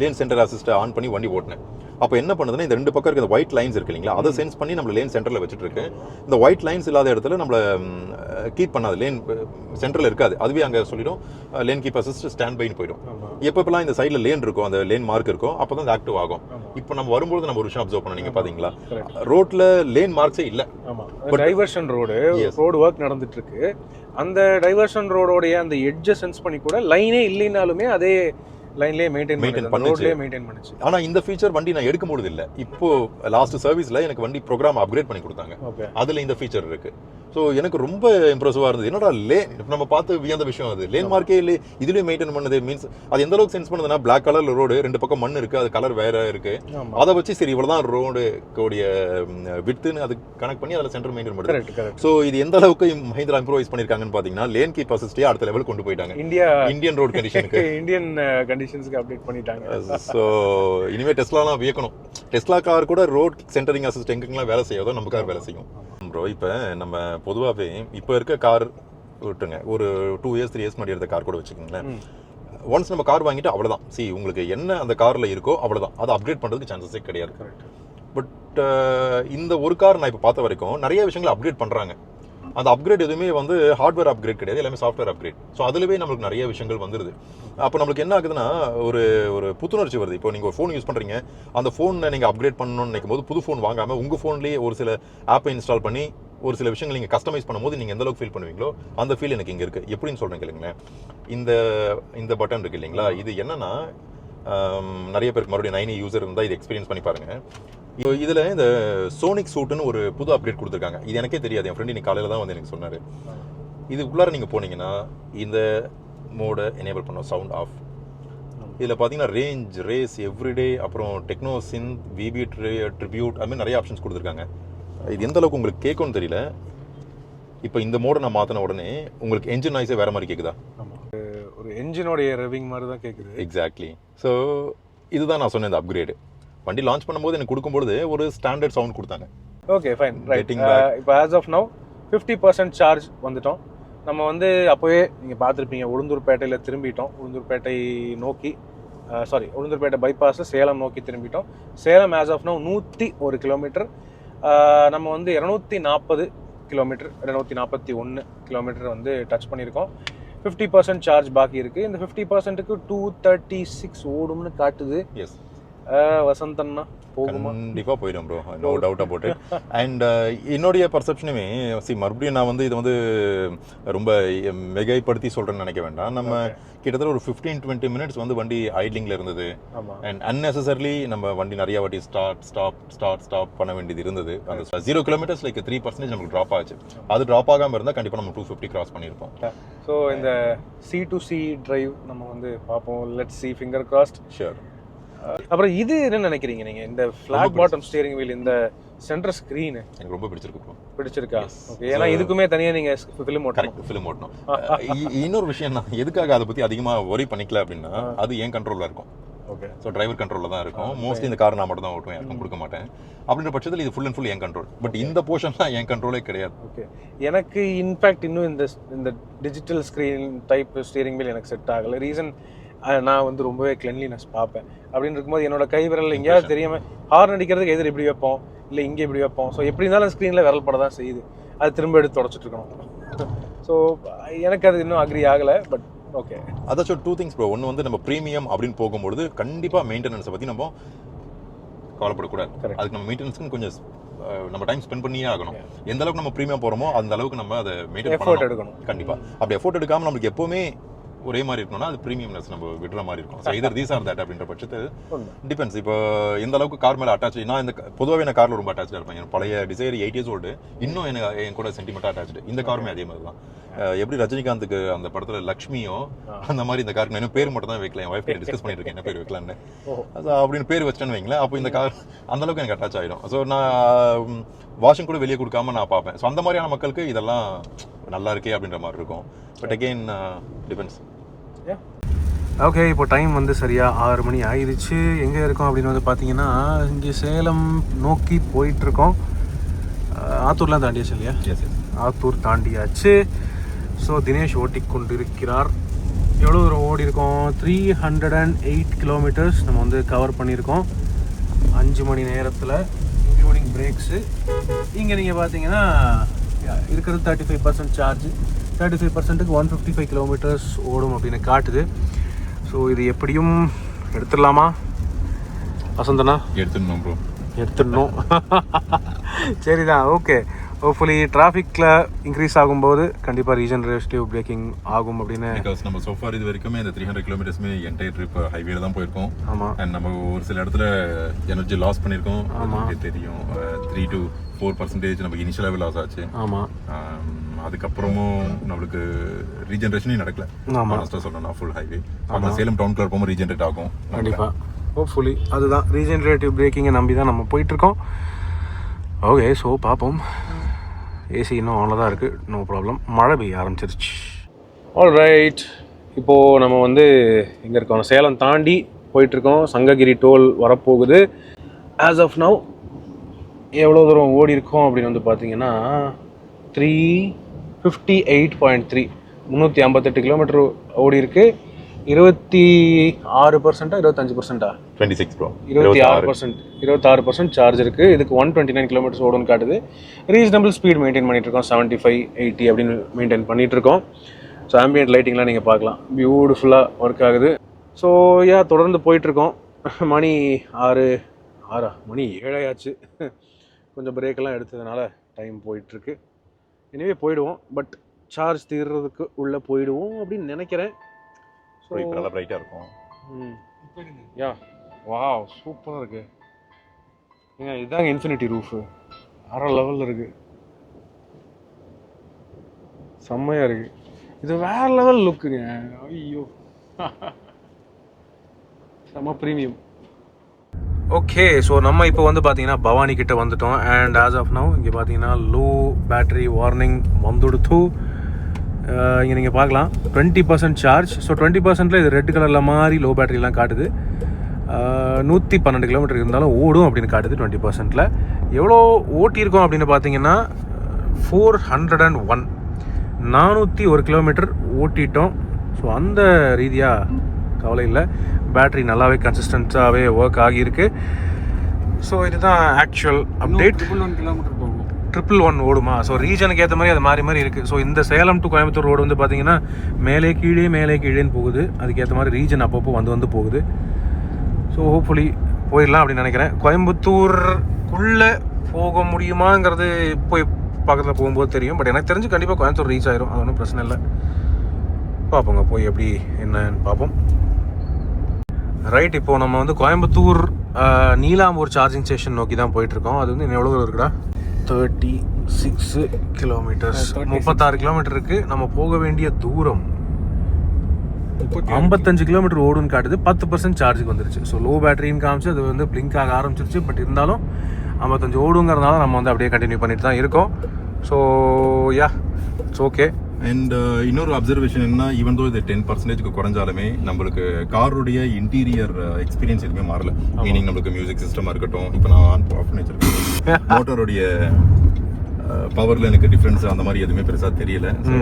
லேன் சென்டர் அசிஸ்ட்டை ஆன் பண்ணி வண்டி ஓட்டினேன். அப்போ என்ன பண்ணுதுன்னா இந்த 2 பக்கம் இருக்க இந்த ஒயிட் லைன்ஸ் இருக்கு இல்லைங்களா, அதை சென்ஸ் பண்ணி நம்ம லேன் சென்டரில் வச்சுட்டு இருக்கு. இந்த ஒயிட் லைன்ஸ் இல்லாத இடத்துல நம்மள கீப் பண்ணாது, லேன் சென்டரில் இருக்காது. அதுவே அங்கே சொல்லிடும் லேன் கீப் அசிஸ்ட் ஸ்டாண்ட் பைன்னு போயிடும். எப்பப்பெல்லாம் இந்த சைடில் லேன் இருக்கும், அந்த லேன் மார்க் இருக்கும், அப்போ தான் ஆக்டிவ் ஆகும். இப்போ நம்ம வரும்போது நம்ம ஒரு விஷயம் அப்சர்வ் பண்ணோம். நீங்கள் பார்த்தீங்களா, ரோட்ல லேன் மார்க்ஸே இல்லை. டைவர்ஷன் ரோடு ஒர்க் நடந்துட்டு இருக்கு. அந்த டைவர்ஷன் ரோடோடைய அந்த எட்ஜை சென்ஸ் பண்ணி கூட லைனே இல்லைனாலுமே அதே லைன்லயே மெயின்டைன் பண்ணுச்சு. ஆனா இந்த ஃபீச்சர் வண்டி நான் எடுக்கும்போது இல்ல. இப்போ லாஸ்ட் சர்வீஸ்ல எனக்கு வண்டி ப்ரோக்ராம் அப்கிரேட் பண்ணி கொடுத்தாங்க. அதுல இந்த ஃபீச்சர் இருக்கு. ஸோ எனக்கு ரொம்ப இம்ப்ரெசிவா இருந்தது. என்னடா லேன் நம்ம பார்த்து வியந்த விஷயம் அது. லேன் மார்க்கே இல்லை, இதுலயும் மெயின்டைன் பண்ணுது. மீன்ஸ் அது எந்த அளவுக்கு சென்ஸ் பண்ணுதுன்னா, பிளாக் கலர்ல ரோடு, 2 பக்கம் மண் இருக்கு, அது கலர் வேற இருக்கு. அதை வச்சு சரி இவ்வளவுதான் ரோடு கூடிய விட்த்துன்னு அது கனெக்ட் பண்ணி அதில் சென்டர் மெயின்டைன் பண்ணுது. ஸோ இது எந்த அளவுக்கு மஹிந்திரா இம்ப்ரோவைஸ் பண்ணிருக்காங்கன்னு பாத்தீங்கன்னா, லேன் கீப் அசிஸ்டே அடுத்த லெவல் கொண்டு போயிட்டாங்க. இந்தியன் ரோட் கண்டிஷனுக்கு இந்தியன் கண்டிஷன்ஸ்க்கு அப்டேட் பண்ணிட்டாங்க. ஸோ இனிமே டெஸ்லாலாம் வியக்கணும். டெஸ்லா கார் கூட ரோட் சென்டரிங் அசிஸ்ட் எங்கெங்கெல்லாம் வேலை செய்யாதோ நம்ம கார் வேலை செய்யும் ப்ரோ. இப்போ நம்ம பொதுவாகவே இப்போ இருக்க கார் விட்டுங்க, ஒரு 2 years 3 years முன்னாடி எடுத்த கார் கூட வச்சுக்கோங்களேன். ஒன்ஸ் நம்ம கார் வாங்கிட்டு அவ்வளோதான். உங்களுக்கு என்ன அந்த காரில் இருக்கோ அவ்வளோதான். அதை அப்கிரேட் பண்ணுறதுக்கு சான்சஸே கிடையாது. பட் இந்த ஒரு கார் நான் இப்போ பார்த்த வரைக்கும் நிறைய விஷயங்களை அப்கிரேட் பண்ணுறாங்க. அந்த அப்கிரேட் எதுவுமே வந்து ஹார்ட்வேர் அப்கிரேட் கிடையாது, எல்லாமே சாஃப்ட்வேர் அப்கிரேட். ஸோ அதுலவே நம்மளுக்கு நிறைய விஷயங்கள் வந்துருது. அப்போ நம்மளுக்கு என்ன ஆகுதுன்னா ஒரு ஒரு புத்துணர்ச்சி வருது. இப்போ நீங்கள் ஒரு ஃபோன் யூஸ் பண்ணுறீங்க, அந்த ஃபோனை நீங்கள் அப்கிரேட் பண்ணணும்னு நினைக்கும் போது புது ஃபோன் வாங்காமல் உங்கள் ஃபோன்லேயே ஒரு சில ஆப்பை இன்ஸ்டால் பண்ணி ஒரு சில விஷயங்கள் நீங்கள் கஸ்டமைஸ் பண்ணும்போது நீங்கள் எந்த அளவுக்கு ஃபீல் பண்ணுவீங்களோ அந்த ஃபீல் எனக்கு இங்கே இருக்குது. எப்படின்னு சொல்கிறேன் கேளுங்களேன். இந்த பட்டன் இருக்குது இல்லைங்களா, இது என்னன்னா நிறைய பேருக்கு மறுபடியும் 9 யூசர் இருந்தால் இது எக்ஸ்பீரியன்ஸ் பண்ணி பாருங்கள். இதில் இந்த சோனிக் சூட்டுன்னு ஒரு புது அப்டேட் கொடுத்துருக்காங்க. இது எனக்கே தெரியாது, என் ஃப்ரெண்டு இன்னைக்கு காலையில் தான் வந்து எனக்கு சொன்னார். இது உள்ளார நீங்கள் போனீங்கன்னா இந்த மோடை எனேபிள் பண்ணோம், சவுண்ட் ஆஃப். இதில் பார்த்தீங்கன்னா ரேஞ்ச், ரேஸ், எவ்ரிடே, அப்புறம் டெக்னோ சிந்த், விபி ட்ரிபியூட், அது மாதிரி நிறைய ஆப்ஷன்ஸ் கொடுத்துருக்காங்க. இது எந்த அளவுக்கு உங்களுக்கு கேட்கும்னு தெரியல. இப்போ இந்த மோடை நான் மாற்றின உடனே உங்களுக்கு என்ஜின் நாய்ஸே வேறு மாதிரி கேட்குதா? ஒரு என்ஜினோடைய ரெவிங் மாதிரி தான் கேட்குது. எக்ஸாக்ட்லி. ஸோ இதுதான் நான் சொன்னேன், இந்த அப்கிரேடு வண்டி லான்ச் பண்ணும்போது எனக்கு கொடுக்கும்போது ஒரு ஸ்டாண்டர்ட் சவுண்ட் கொடுத்தாங்க. Okay fine, right. இப்போ ஆஸ் ஆஃப் நவ் 50% சார்ஜ் வந்துட்டோம். நம்ம வந்து அப்போவே நீங்கள் பார்த்துருப்பீங்க, உளுந்தூர்பேட்டையில் திரும்பிட்டோம். உளுந்தூர்பேட்டை நோக்கி உளுந்தூர்பேட்டை பைபாஸில் சேலம் நோக்கி திரும்பிட்டோம். Salem as of now 101 kilometre. நம்ம வந்து 240 கிலோமீட்டர், 241 கிலோமீட்டர் வந்து டச் பண்ணியிருக்கோம். 50% சார்ஜ் பாக்கி இருக்குது. இந்த 50%க்கு 236 ஓடும்னு காட்டுது. எஸ் வசந்தன்னா போகுமா? கண்டிப்பாக போயிடும் bro, no doubt about it. And என்னுடைய பர்செப்ஷனுமே மறுபடியும் நான் வந்து இது வந்து ரொம்ப மிகைப்படுத்தி சொல்கிறேன்னு நினைக்க வேண்டாம். நம்ம கிட்டத்தட்ட ஒரு 15-20 மினிட்ஸ் வந்து வண்டி ஐட்லிங்கில் இருந்தது. அண்ட் அன்னெசரிலி நம்ம வண்டி நிறைய வாட்டி ஸ்டாப் பண்ண வேண்டியது இருந்தது. அந்த 0 கிலோமீட்டர்ஸ் லைக் 3% நமக்கு ட்ராப் ஆச்சு. அது ட்ராப் ஆகாமல் இருந்தால் கண்டிப்பாக நம்ம 250 கிராஸ் பண்ணியிருப்போம். ஸோ இந்த C2C டிரைவ் நம்ம வந்து பார்ப்போம். Let's see, finger crossed. Sure. அப்புறம் இது என்ன நினைக்கிறீங்க நீங்க, இந்த ஃபிளாட் பாட்டம் ஸ்டீரிங் வீல், இந்த சென்டர் ஸ்கிரீன் எனக்கு ரொம்ப பிடிச்சிருக்கு ப்ரோ. பிடிச்சிருக்கா? ஓகே. ஏன்னா இதுக்குமே தனியா நீங்க ஃபிலிம் ஓட்டணும். இன்னொரு விஷயம் நான் எதுக்காக அதை பத்தி அதிகமா வரி பண்ணிக்கல அப்படின்னா, அது ஏன் கண்ட்ரோல்ல இருக்கும். ஓகே. ஸோ டிரைவர் கண்ட்ரோலில் தான் இருக்கும். மோஸ்ட்லி இந்த கார் நான் மட்டும் தான் ஓட்டுவேன், யாருக்கும் கொடுக்க மாட்டேன். அப்படின்ற பட்சத்தில் இது full and full N control. But இந்த போர்ஷன்லாம் என் கண்ட்ரோலே கிடையாது. ஓகே. எனக்கு இன்ஃபேக்ட் இன்னும் இந்த digital screen type steering wheel எனக்கு செட் ஆகலை. ரீசன் நான் வந்து ரொம்பவே கிளென்லினஸ் பார்ப்பேன். அப்படின்னு இருக்கும்போது என்னோட கை விரல் எங்கேயாவது தெரியாமல் ஹார்ன் அடிக்கிறதுக்கு எதிர் இப்படி வைப்போம், இல்லை இங்கே இப்படி வைப்போம். ஸோ எப்படி இருந்தாலும் ஸ்க்ரீனில் விரல் பட தான் செய்யுது. அது திரும்ப எடுத்து தொடச்சிட்டு இருக்கணும். ஸோ எனக்கு அது இன்னும் அக்ரி ஆகலை. பட் ஓகே, அதாச்சும் 2 things ப்ரோ. ஒன்று வந்து நம்ம ப்ரீமியம் அப்படின்னு போகும்பொழுது கண்டிப்பாக மெயின்டெனன்ஸை பற்றி நம்ம கவலைப்படக்கூடாது. அதுக்கு நம்ம மெயின்டெனன்ஸ்க்கு கொஞ்சம் நம்ம டைம் ஸ்பெண்ட் பண்ணியே ஆகணும். எந்த அளவுக்கு நம்ம ப்ரீமியம் போகிறோமோ அந்த அளவுக்கு நம்ம அதை மெயின்டைன் எஃபோர்ட் எடுக்கணும். கண்டிப்பாக அப்படி எஃபோர்ட் எடுக்காமல் நம்மளுக்கு எப்போவுமே ஒரே மாதிரி இருக்கணும்னா அது ப்ரீமியம்னஸ் நம்ம விடுற மாதிரி இருக்கும். ஸோ இதர் தீஸ் ஆர் தட் அப்படின்ற பட்சத்தில் டிபெண்ட்ஸ். இப்போ எந்த அளவுக்கு கார் மேலே அட்டாச். நான் இந்த பொதுவாகவே நான் காரில் ரொம்ப அட்டாச்சாக இருப்பேன். என் பழைய டிசைர் 8 years old இன்னும் எனக்கு என் கூட சென்டிமெண்ட்டாக அட்டாச்சு. இந்த காருமே அதே மாதிரி தான். எப்படி ரஜினிகாந்துக்கு அந்த படத்தில் லக்ஷ்மியோ அந்த மாதிரி இந்த காருக்கு நான் பேர் மட்டும் தான் வைக்கல. என் ஒய்ஃப் டிஸ்கஸ் பண்ணிட்டு இருக்கேன் என்ன பேர் வைக்கலான்னு. அப்படின்னு பேர் வச்சுட்டேன்னு வைங்களேன். அப்போ இந்த கார் அந்த அளவுக்கு எனக்கு அட்டாச் ஆகிடும். ஸோ நான் வாஷிங் கூட வெளியே கொடுக்காம நான் பார்ப்பேன். ஸோ அந்த மாதிரியான மக்களுக்கு இதெல்லாம் நல்லா இருக்கே அப்படின்ற மாதிரி இருக்கும். But again depends. ஓகே, இப்போ டைம் வந்து சரியாக 6 மணி ஆயிடுச்சு. எங்கே இருக்கோம் அப்படின்னு வந்து பார்த்தீங்கன்னா இங்கே சேலம் நோக்கி போயிட்டுருக்கோம். ஆத்தூர்லாம் தாண்டியாச்சு இல்லையா? ஆத்தூர் தாண்டியாச்சு. ஸோ தினேஷ் ஓட்டி கொண்டு இருக்கிறார். எவ்வளோ தூரம் ஓடி இருக்கோம்? 308 கிலோமீட்டர்ஸ் நம்ம வந்து கவர் பண்ணியிருக்கோம் 5 மணி நேரத்தில், இன்க்ளூடிங் பிரேக்ஸு. இங்கே நீங்கள் பார்த்தீங்கன்னா இருக்கிறது 35% சார்ஜ். 35%க்கு 155 கிலோமீட்டர்ஸ் ஓடும் அப்படின்னு காட்டுது. ஸோ இது எப்படியும் எடுத்துடலாமா வசந்தனா? எடுத்துடணும் ப்ரோ, எடுத்துடணும். சரிதான், ஓகே. ஹோப்ஃபுல்லி டிராஃபிக்கில் இன்க்ரீஸ் ஆகும்போது கண்டிப்பாக ரீஜெனரேட்டிவ் பிரேக்கிங் ஆகும் அப்படின்னு. பிகாஸ் நம்ம சோஃபார் இது வரைக்குமே இந்த 300 கிலோமீட்டர்ஸ்மே என்டையர் ட்ரிப் ஹைவேல தான் போயிருக்கோம். ஆமாம். அண்ட் நம்ம ஒரு சில இடத்துல எனர்ஜி லாஸ் பண்ணியிருக்கோம். நமக்கு தெரியும் 3 to 4% நமக்கு இனிஷியல் லெவல் லாஸ் ஆச்சு. ஆமாம். அதுக்கப்புறமும் நம்மளுக்கு ரீஜெனரேஷனே நடக்கல. ஆமாம் சொல்லணும் ஃபுல் ஹைவே. அந்த சேலம் டவுனுக்குள்ள போகும்போது ரீஜெனரேட் ஆகும் கண்டிப்பாக. ஹோப்ஃபுல்லி அதுதான் ரீஜெனரேட்டிவ் பிரேக்கிங்கை நம்பி தான் நம்ம போயிட்டுருக்கோம். ஓகே, ஸோ பார்ப்போம். ஏசி இன்னும் ஆனில் தான் இருக்குது, நோ ப்ராப்ளம். மழை பெய்ய ஆரம்பிச்சிருச்சு. ஆல் ரைட், இப்போது நம்ம வந்து எங்கே இருக்கோம்? சேலம் தாண்டி போயிட்டுருக்கோம். சங்ககிரி டோல் வரப்போகுது. ஆஸ் ஆஃப் நவ் எவ்வளோ தூரம் ஓடி இருக்கோம் அப்படின்னு வந்து பார்த்தீங்கன்னா 358.3 358 கிலோமீட்டர் ஓடி இருக்கு. 26%, 25%? 26 ப்ரோ. 26% சார்ஜ் இருக்குது. இதுக்கு 129 கிலோமீட்டர்ஸ் ஓடுன்னு காட்டுது. ரீசனபிள் ஸ்பீட் மெயின்டைன் பண்ணிகிட்ருக்கோம். 75-80 அப்படின்னு மெயின்டைன் பண்ணிகிட்ருக்கோம். ஸோ ஆம்பியன்ட் லைட்டிங்லாம் நீங்கள் பார்க்கலாம், பியூட்டிஃபுல்லாக ஒர்க் ஆகுது. ஸோ தொடர்ந்து போயிட்டுருக்கோம். மணி 7 ஆச்சு. கொஞ்சம் பிரேக்கெல்லாம் எடுத்ததுனால டைம் போயிட்டுருக்கு. எனவே போயிடுவோம், பட் சார்ஜ் தீர்றதுக்கு உள்ளே போயிடுவோம் அப்படின்னு நினைக்கிறேன். ஸோ இப்போ நல்லா பிரைட்டாக இருக்கும். வாவ், சூப்பராக இருக்குது. ஏங்க இதுதாங்க இன்ஃபினிட்டி ரூஃபு, அரை லெவலில் இருக்குது. செம்மையாக இருக்குது. இது வேறு லெவல் லுக்குங்க. ஐயோ, செம்ம ப்ரீமியம். ஓகே, ஸோ நம்ம இப்போ வந்து பார்த்தீங்கன்னா பவானி கிட்ட வந்துட்டோம். அண்ட் ஆஸ் ஆஃப் நவ் இங்கே பார்த்தீங்கன்னா லோ பேட்ரி வார்னிங் வந்துடுத்து. இங்கே நீங்கள் பார்க்கலாம் 20% சார்ஜ். ஸோ 20%ல் இது ரெட் கலரில் மாதிரி லோ பேட்டரிலாம் காட்டுது. 112 கிலோமீட்டர் இருந்தாலும் ஓடும் அப்படின்னு காட்டுது 20%ல். எவ்வளோ ஓட்டியிருக்கோம் அப்படின்னு பார்த்தீங்கன்னா 401 401 கிலோமீட்டர் ஓட்டிட்டோம். ஸோ அந்த ரீதியாக கவலை இல்லை. பேட்ரி நல்லாவே கன்சிஸ்டண்ட்டாகவே ஒர்க் ஆகியிருக்கு. ஸோ இதுதான் ஆக்சுவல் அப்டேட். 1 கிலோமீட்டர் போகும், 111 ஓடுமா? ஸோ ரீஜனுக்கு ஏற்ற மாதிரி அது மாறி இருக்குது. ஸோ இந்த சேலம் டு கோயம்புத்தூர் ரோடு வந்து பார்த்தீங்கன்னா மேலே கீழேன்னு போகுது. அதுக்கேற்ற மாதிரி ரீஜன் அப்பப்போ வந்து போகுது. ஸோ ஹோப்ஃபுல்லி போயிடலாம் அப்படின்னு நினைக்கிறேன். கோயம்புத்தூருக்குள்ளே போக முடியுமாங்கிறது போய் பக்கத்தில் போகும்போது தெரியும். பட் எனக்கு தெரிஞ்சு கண்டிப்பாக கோயம்புத்தூர் ரீச் ஆயிரும், அது ஒன்றும் பிரச்சனை இல்லை. பார்ப்போங்க, போய் எப்படி என்னன்னு பார்ப்போம். ரைட், இப்போது நம்ம வந்து கோயம்புத்தூர் நீலாம்பூர் சார்ஜிங் ஸ்டேஷன் நோக்கி தான் போயிட்டுருக்கோம். அது வந்து எவ்வளோ தூரம் இருக்குடா? 36 கிலோமீட்டர்ஸ், 36 கிலோமீட்டர் இருக்குது. நம்ம போக வேண்டிய தூரம் 55 கிலோமீட்டர் ஓடுன்னு காட்டுது. 10% சார்ஜுக்கு வந்துருச்சு. ஸோ லோ பேட்டரின்னு காமிச்சு அது வந்து பிளிங்க் ஆக ஆரம்பிச்சிருச்சு. பட் இருந்தாலும் 55 ஓடுங்கிறதுனால நம்ம வந்து அப்படியே கண்டினியூ பண்ணிட்டு தான் இருக்கோம். So it's okay. அண்ட் இன்னொரு அப்சர்வேஷன் என்ன, ஈவன் தோ இது 10% குறைஞ்சாலுமே நம்மளுக்கு காருடைய இன்டீரியர் எக்ஸ்பீரியன்ஸ் எதுவுமே மாறல. மீனிங் நம்மளுக்கு மியூசிக் சிஸ்டமாக இருக்கட்டும், இப்போ நான் ஆன் ஆஃப் பண்ணி வச்சிருக்கேன், மோட்டருடைய பவரில் எனக்கு டிஃப்ரென்ஸ் அந்த மாதிரி எதுவுமே பெருசாக தெரியல. ஸோ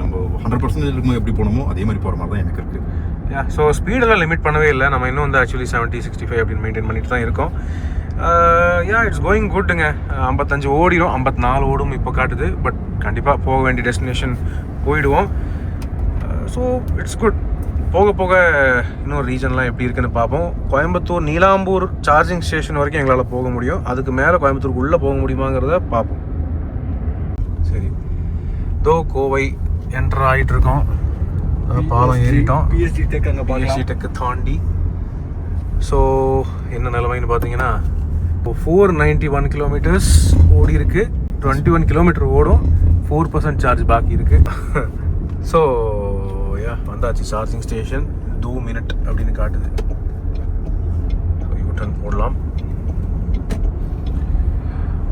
நம்ம 100% இருக்கும்போது எப்படி போகணுமோ அதே மாதிரி போகிற மாதிரி தான் எனக்கு இருக்குது. ஸோ ஸ்பீடெல்லாம் லிமிட் பண்ணவே இல்லை. நம்ம இன்னும் வந்து ஆக்சுவலி 70-65 அப்படின்னு மெயின்டைன் பண்ணிட்டு தான் இருக்கோம். It's going குட்டுங்க. 55 ஓடிடும், 54 ஓடும் இப்போ காட்டுது. பட் கண்டிப்பாக போக வேண்டிய டெஸ்டினேஷன் போயிடுவோம். So it's good. போக போக இன்னொரு ரீஜன்லாம் எப்படி இருக்குன்னு பார்ப்போம். கோயம்புத்தூர் நீலாம்பூர் சார்ஜிங் ஸ்டேஷன் வரைக்கும் எங்களால் போக முடியும். அதுக்கு மேலே கோயம்புத்தூருக்கு உள்ளே போக முடியுமாங்கிறத பார்ப்போம். சரி, கோவை என்டர் ஆகிட்டு இருக்கோம். பாலம் ஏறிட்டோம், பிஎஸ்சி டெக்கை தாண்டி. ஸோ என்ன நிலைமைன்னு பார்த்தீங்கன்னா, இப்போ 491 கிலோமீட்டர்ஸ் ஓடி இருக்கு. 21 கிலோமீட்டர் ஓடும், 4% சார்ஜ் பாக்கி இருக்கு. ஸோ வந்தாச்சு சார்ஜிங் ஸ்டேஷன். 2 மினிட் அப்படின்னு காட்டுது. யூட்டர்ன் போடலாம்.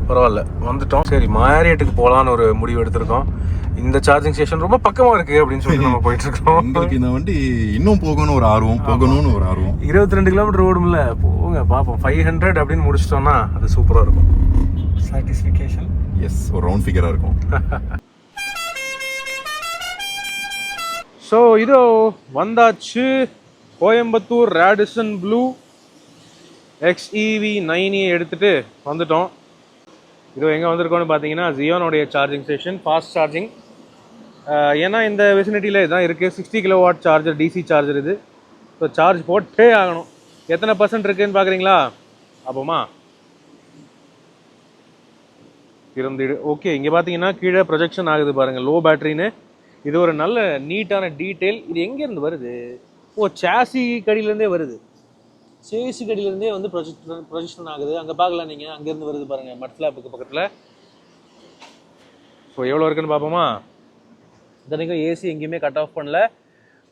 பரவாயில்ல, வந்துட்டோம். சரி, மாரியட்டுக்கு போகலான்னு ஒரு முடிவு எடுத்திருக்கோம். இந்த சார்ஜிங் ஸ்டேஷன் ரொம்ப பக்கமாக இருக்குது அப்படின்னு சொல்லி நம்ம போயிட்டு இருக்கோம். உங்களுக்கு இந்த வண்டி இன்னும் போகணும்னு ஒரு ஆர்வம், போகணும்னு ஒரு ஆர்வம். 22 கிலோமீட்டர் ஓடும்ல, போங்க பார்ப்போம். 500 அப்படின்னு முடிச்சிட்டோம்னா அது சூப்பராக இருக்கும். சாட்டிஸ்ஃபிகேஷன், எஸ், ஒரு ரவுண்ட் ஃபிகராக இருக்கும். ஸோ இதோ வந்தாச்சு. கோயம்புத்தூர் ரேடிசன் ப்ளூ XEV 90 எடுத்துகிட்டு வந்துட்டோம். இதோ எங்கே வந்திருக்கோன்னு பார்த்தீங்கன்னா, ஜியோனுடைய சார்ஜிங் ஸ்டேஷன், ஃபாஸ்ட் சார்ஜிங். ஏன்னா இந்த வெசினிட்டியில் இதுதான் இருக்குது. 60 கிலோவாட் சார்ஜர், டிசி சார்ஜர் இது. ஸோ சார்ஜ் போட்டே ஆகணும். எத்தனை % இருக்குதுன்னு பார்க்குறீங்களா? அப்போமா இருந்துடு. ஓகே, இங்கே பார்த்தீங்கன்னா கீழே ப்ரொஜெக்ஷன் ஆகுது பாருங்கள், லோ பேட்டரின்னு. இது ஒரு நல்ல நீட்டான டீட்டெயில். இது எங்கேருந்து வருது? சாசி கடியிலேருந்தே வருது. சேசி கடியிலேருந்தே வந்து ப்ரொஜெக்ஷன் ஆகுது. அங்கே பார்க்கலாம் நீங்கள், அங்கேருந்து வருது பாருங்கள், மட் ஃப்ளாப்புக்கு பக்கத்தில். ஸோ எவ்வளோ இருக்குன்னு பார்ப்போமா? இத்தனைக்கும் ஏசி எங்கேயுமே கட் ஆஃப் பண்ணல.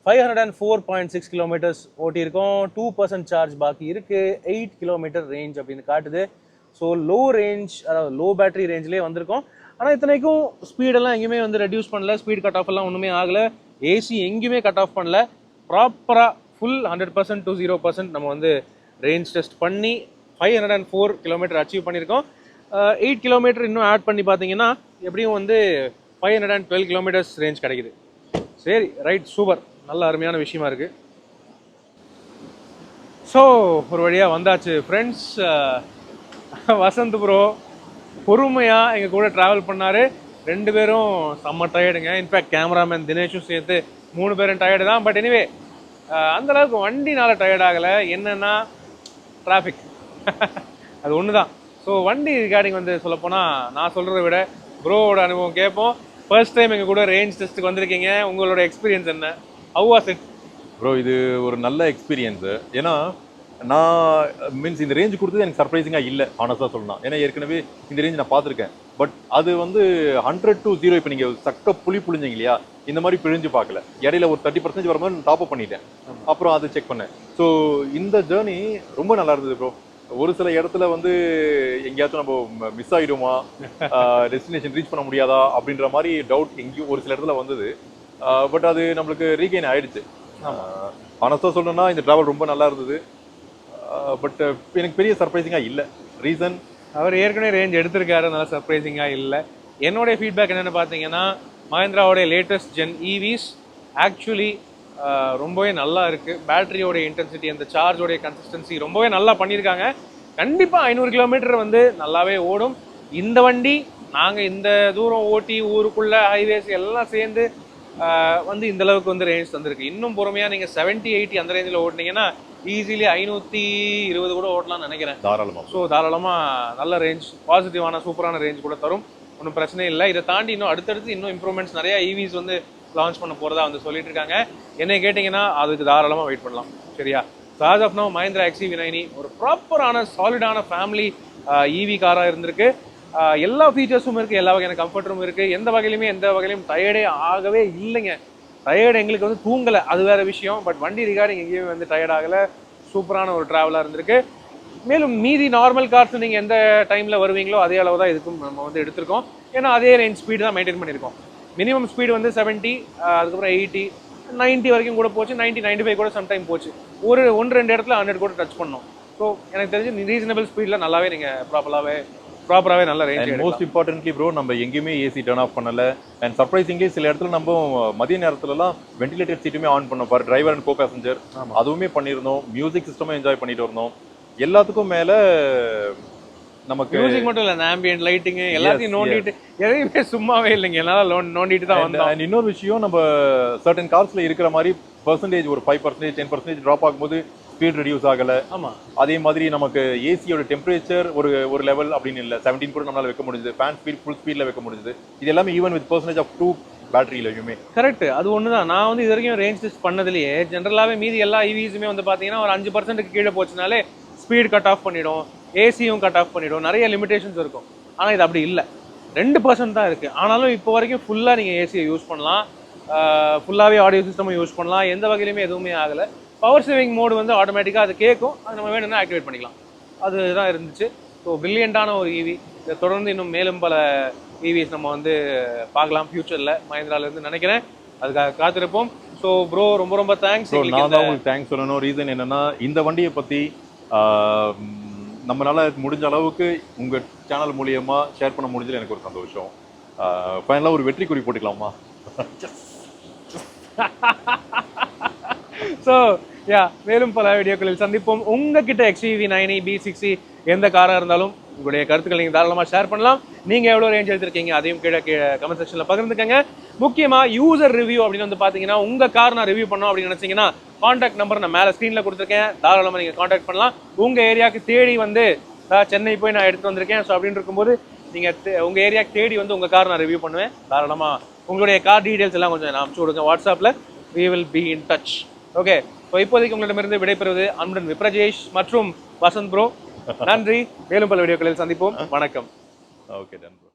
504.6 கிலோமீட்டர்ஸ் ஓட்டியிருக்கோம். 2% சார்ஜ் பாக்கி இருக்குது. 8 கிலோமீட்டர் ரேஞ்ச் அப்படின்னு காட்டுது. ஸோ லோ ரேஞ்ச், அதாவது லோ பேட்டரி ரேஞ்சிலே வந்திருக்கோம். ஆனால் இத்தனைக்கும் ஸ்பீடெல்லாம் எங்கேயுமே வந்து ரெடியூஸ் பண்ணல. ஸ்பீட் கட் ஆஃப் எல்லாம் ஒன்றுமே ஆகலை. ஏசி எங்கேயுமே கட் ஆஃப் பண்ணல. ப்ராப்பராக ஃபுல் 100% to 0% நம்ம வந்து ரேஞ்ச் டெஸ்ட் பண்ணி 504 கிலோமீட்டர் அச்சீவ் பண்ணியிருக்கோம். 8 கிலோமீட்டர் இன்னும் ஆட் பண்ணி பார்த்தீங்கன்னா எப்படியும் வந்து 512 கிலோமீட்டர்ஸ் ரேஞ்ச் கிடைக்குது. சரி, ரைட், சூப்பர், நல்ல அருமையான விஷயமா இருக்குது. ஸோ ஒரு வழியாக வந்தாச்சு ஃப்ரெண்ட்ஸ். வசந்த் ப்ரோ பொறுமையாக எங்கள் கூட ட்ராவல் பண்ணார். 2 பேரும் செம்ம டயர்டுங்க. இன்ஃபேக்ட் கேமராமேன் தினேஷும் சேர்த்து 3 பேரும் டயர்டு தான். பட் எனிவே அந்தளவுக்கு வண்டினால் டயர்ட் ஆகலை. என்னென்னா டிராஃபிக், அது ஒன்று தான். ஸோ வண்டி ரிகார்டிங் வந்து சொல்லப்போனால் நான் சொல்கிறத விட ப்ரோவோட அனுபவம் கேட்போம். ஃபர்ஸ்ட் டைம் எங்கள் கூட ரேஞ்ச் டெஸ்ட்டுக்கு வந்திருக்கீங்க, உங்களோட எக்ஸ்பீரியன்ஸ் என்ன? How was it? ப்ரோ, இது ஒரு நல்ல எக்ஸ்பீரியன்ஸு. ஏன்னா நான் மீன்ஸ் இந்த ரேஞ்ச் கொடுத்தது எனக்கு சர்ப்ரைசிங்காக இல்லை, ஆனஸ்டாக சொல்லணும். ஏன்னா ஏற்கனவே இந்த ரேஞ்ச் நான் பார்த்துருக்கேன். பட் அது வந்து 100 to 0. இப்போ நீங்கள் சக்க புளிஞ்சிங்க இல்லையா, இந்த மாதிரி பிழிஞ்சு பார்க்கல. இடையில ஒரு 30% வர மாதிரி டாப் அப் பண்ணிட்டேன். அப்புறம் அதை செக் பண்ணேன். ஸோ இந்த ஜேர்னி ரொம்ப நல்லா இருந்தது ப்ரோ. ஒரு சில இடத்துல வந்து எங்கேயாச்சும் நம்ம மிஸ் ஆகிடுமா, டெஸ்டினேஷன் ரீச் பண்ண முடியாதா அப்படின்ற மாதிரி டவுட் எங்கேயும் ஒரு சில இடத்துல வந்தது. பட் அது நம்மளுக்கு ரீகெயின் ஆயிடுச்சு. ஆனஸ்டாக சொல்லணும்னா இந்த ட்ராவல் ரொம்ப நல்லா இருந்தது. பட் எனக்கு பெரிய சர்ப்ரைசிங்காக இல்லை. ரீசன், அவர் ஏற்கனவே ரேஞ்ச் எடுத்திருக்காரு, நல்லா சர்ப்ரைசிங்காக இல்லை. என்னுடைய ஃபீட்பேக் என்னென்னு பார்த்தீங்கன்னா, மஹிந்திராவோடைய லேட்டஸ்ட் ஜென் EVs ஆக்சுவலி ரொம்பவே நல்லா இருக்குது. பேட்டரியோடைய இன்டென்சிட்டி, அந்த சார்ஜோடைய கன்சிஸ்டன்சி ரொம்பவே நல்லா பண்ணியிருக்காங்க. கண்டிப்பாக 500 கிலோமீட்டர் வந்து நல்லாவே ஓடும் இந்த வண்டி. நாங்கள் இந்த தூரம் ஓட்டி ஊருக்குள்ளே ஹைவேஸ் எல்லாம் சேர்ந்து வந்து இந்தளவுக்கு வந்து ரேஞ்ச் தந்திருக்கு. இன்னும் பொறுமையாக நீங்கள் 70-80 அந்த ரேஞ்சில் ஓட்டினீங்கன்னா ஈஸிலி 520 கூட ஓட்டலாம்னு நினைக்கிறேன், தாராளமாக. ஸோ தாராளமாக நல்ல ரேஞ்ச், பாசிட்டிவான சூப்பரான ரேஞ்ச் கூட தரும், ஒன்றும் பிரச்சனை இல்லை. இதை தாண்டி இன்னும் அடுத்தடுத்து இன்னும் இம்ப்ரூவ்மெண்ட்ஸ் நிறையா EVs வந்து லான்ச் பண்ண போகிறதா வந்து சொல்லிட்டு இருக்காங்க. என்னை கேட்டிங்கன்னா அதுக்கு தாராளமாக வெயிட் பண்ணலாம். சரியா? So as of now Mahindra XEV 90 ஒரு ப்ராப்பரான சாலிடான ஃபேமிலி EV காராக இருந்திருக்கு. எல்லா ஃபீச்சர்ஸும் இருக்குது, எல்லா வகையான கம்ஃபர்ட்டும் இருக்குது. எந்த வகையிலையும் டயர்டே ஆகவே இல்லைங்க. டயர்டு எங்களுக்கு வந்து தூங்கலை, அது வேறு விஷயம். பட் வண்டி ரிகார்டிங் எங்கேயுமே வந்து டயர்ட் ஆகலை. சூப்பரான ஒரு ட்ராவலாக இருந்திருக்கு. மேலும் மீதி நார்மல் கார்ஸ் நீங்கள் எந்த டைமில் வருவீங்களோ அதே அளவு தான் இதுக்கும் நம்ம வந்து எடுத்திருக்கோம். ஏன்னா அதே ரேஞ்ச் ஸ்பீடு தான் மெயின்டைன் பண்ணியிருக்கோம். மினிமம் ஸ்பீடு வந்து 70, அதுக்கப்புறம் 80, 90 வரைக்கும் கூட போச்சு, 90, 95 கூட சம்டைம் போச்சு. ஒரு 1-2 இடத்துல 100 கூட டச் பண்ணோம். ஸோ எனக்கு தெரிஞ்சு ரீசனபிள் ஸ்பீடில் நல்லாவே நீங்கள் ப்ராப்பராகவே நல்ல range. And most importantly bro, நம்ம எங்கேயுமே ஏசி டர்ன் ஆஃப் பண்ணல. அண்ட் சர்ப்ரைசிங்லி சில இடத்துல நம்ம மதிய நேரத்துலலாம் வென்டிலேட்டர் சீட்டுமே ஆன் பண்ணோம் பாரு, டிரைவர் அண்ட் கோ பேசஞ்சர், அதுவுமே பண்ணியிருந்தோம். மியூசிக் சிஸ்டமே என்ஜாய் பண்ணிட்டு இருந்தோம். எல்லாத்துக்கும் மேல நமக்கு மியூசிக் மட்டும் இல்லை, ஆம்பியன்ட் லைட்டிங் எல்லாத்தையும் நோண்டிட்டு எதையுமே சும்மாவே இல்லைங்க, என்னால் நோண்டிட்டு தான் வந்தோம். அண்ட் இன்னொரு விஷயம், நம்ம சர்டன் கார்ஸ்ல இருக்கிற மாதிரி பர்சன்டேஜ் ஒரு 5%, 10% ட்ராப் ஆகும்போது ஸ்பீட் ரெடியூஸ் ஆகல. ஆமா, அதே மாதிரி நமக்கு ஏசியோட டெம்பரேச்சர் ஒரு லெவல் அப்படின்னு இல்லை, 17 கூட நம்மளால வைக்க முடியுது. ஃபேன் ஸ்பீட் ஃபுல் ஸ்பீட்ல வைக்க முடியுது. இது எல்லாமே ஈவன் வித் பர்சன்டேஜ் ஆஃப் 2 பேட்டரியிலையுமே. கரெக்ட். அது ஒன்று தான். நான் வந்து இது வரைக்கும் ரேஞ்ச் டெஸ்ட் பண்ணதுலேயே ஜென்ரலாகவே மீதி எல்லா ஈவிஸுமே வந்து பார்த்தீங்கன்னா ஒரு 5%க்கு கீழே போச்சுனாலே ஸ்பீட் கட் ஆஃப் பண்ணிடும், ஏசியும் கட் ஆஃப் பண்ணிடும், நிறைய லிமிடேஷன்ஸ் இருக்கும். ஆனால் இது அப்படி இல்லை, 2% தான் இருக்குது. ஆனாலும் இப்போ வரைக்கும் ஃபுல்லாக நீங்கள் ஏசியை யூஸ் பண்ணலாம், ஃபுல்லாகவே ஆடியோ சிஸ்டமும் யூஸ் பண்ணலாம், எந்த வகையிலுமே எதுவுமே ஆகலை. பவர் சேவிங் மோடு வந்து ஆட்டோமேட்டிக்காக அது கேட்கும், அது நம்ம வேணும்னா ஆக்டிவேட் பண்ணிக்கலாம். அதுதான் இருந்துச்சு. ஸோ பிரில்லியண்டான ஒரு ஈவி. இதை தொடர்ந்து இன்னும் மேலும் பல ஈவிஸ் நம்ம வந்து பார்க்கலாம் ஃபியூச்சரில் மஹிந்திராலேருந்து நினைக்கிறேன். அதுக்காக காத்திருப்போம். ஸோ ப்ரோ ரொம்ப ரொம்ப தேங்க்ஸ். நான் தான் உங்களுக்கு தேங்க்ஸ் சொல்லணும். ரீசன் என்னன்னா, இந்த வண்டியை பற்றி நம்மளால முடிஞ்ச அளவுக்கு உங்கள் சேனல் மூலியமா ஷேர் பண்ண முடிஞ்சது எனக்கு ஒரு சந்தோஷம். ஃபைனலாக ஒரு வெற்றி குறி போட்டுக்கலாமா? ஸோ மேலும் பல வீடியோக்களில் சந்திப்போம். உங்ககிட்ட XUV 9e, B60 எந்த காராக இருந்தாலும் உங்களுடைய கருத்துக்களை நீங்கள் தாராளமாக ஷேர் பண்ணலாம். நீங்கள் எவ்வளோ ரேஞ்ச் எடுத்திருக்கீங்க அதையும் கீழே கமெண்ட் செக்ஷனில் பகிர்ந்துக்கங்க. முக்கியமாக யூசர் ரிவ்யூ அப்படின்னு வந்து பார்த்தீங்கன்னா, உங்கள் கார் நான் ரிவ்யூ பண்ணோம் அப்படின்னு நினச்சிங்கன்னா காண்டாக்ட் நம்பர் நான் மேலே ஸ்க்ரீனில் கொடுத்துருக்கேன், தாராளமாக நீங்கள் காண்டாக்ட் பண்ணலாம். உங்கள் ஏரியாவுக்கு தேடி வந்து சென்னை போய் நான் எடுத்துகிட்டு வந்திருக்கேன். ஸோ அப்படின்னு இருக்கும்போது நீங்கள் உங்கள் ஏரியாவுக்கு தேடி வந்து உங்கள் கார் நான் ரிவ்யூ பண்ணுவேன். தாராளமாக உங்களுடைய கார் டீட்டெயில்ஸ் எல்லாம் கொஞ்சம் நான் அனுப்பிச்சு கொடுங்க வாட்ஸ்அப்பில். we will be in touch. Okay, so இப்போதைக்கு உங்களிடமிருந்து விடைபெறுவது அன்புடன் விப்ரஜேஷ் மற்றும் வசந்த் ப்ரோ. நன்றி. மேலும் பல வீடியோக்களில் சந்திப்போம். வணக்கம். Okay done bro.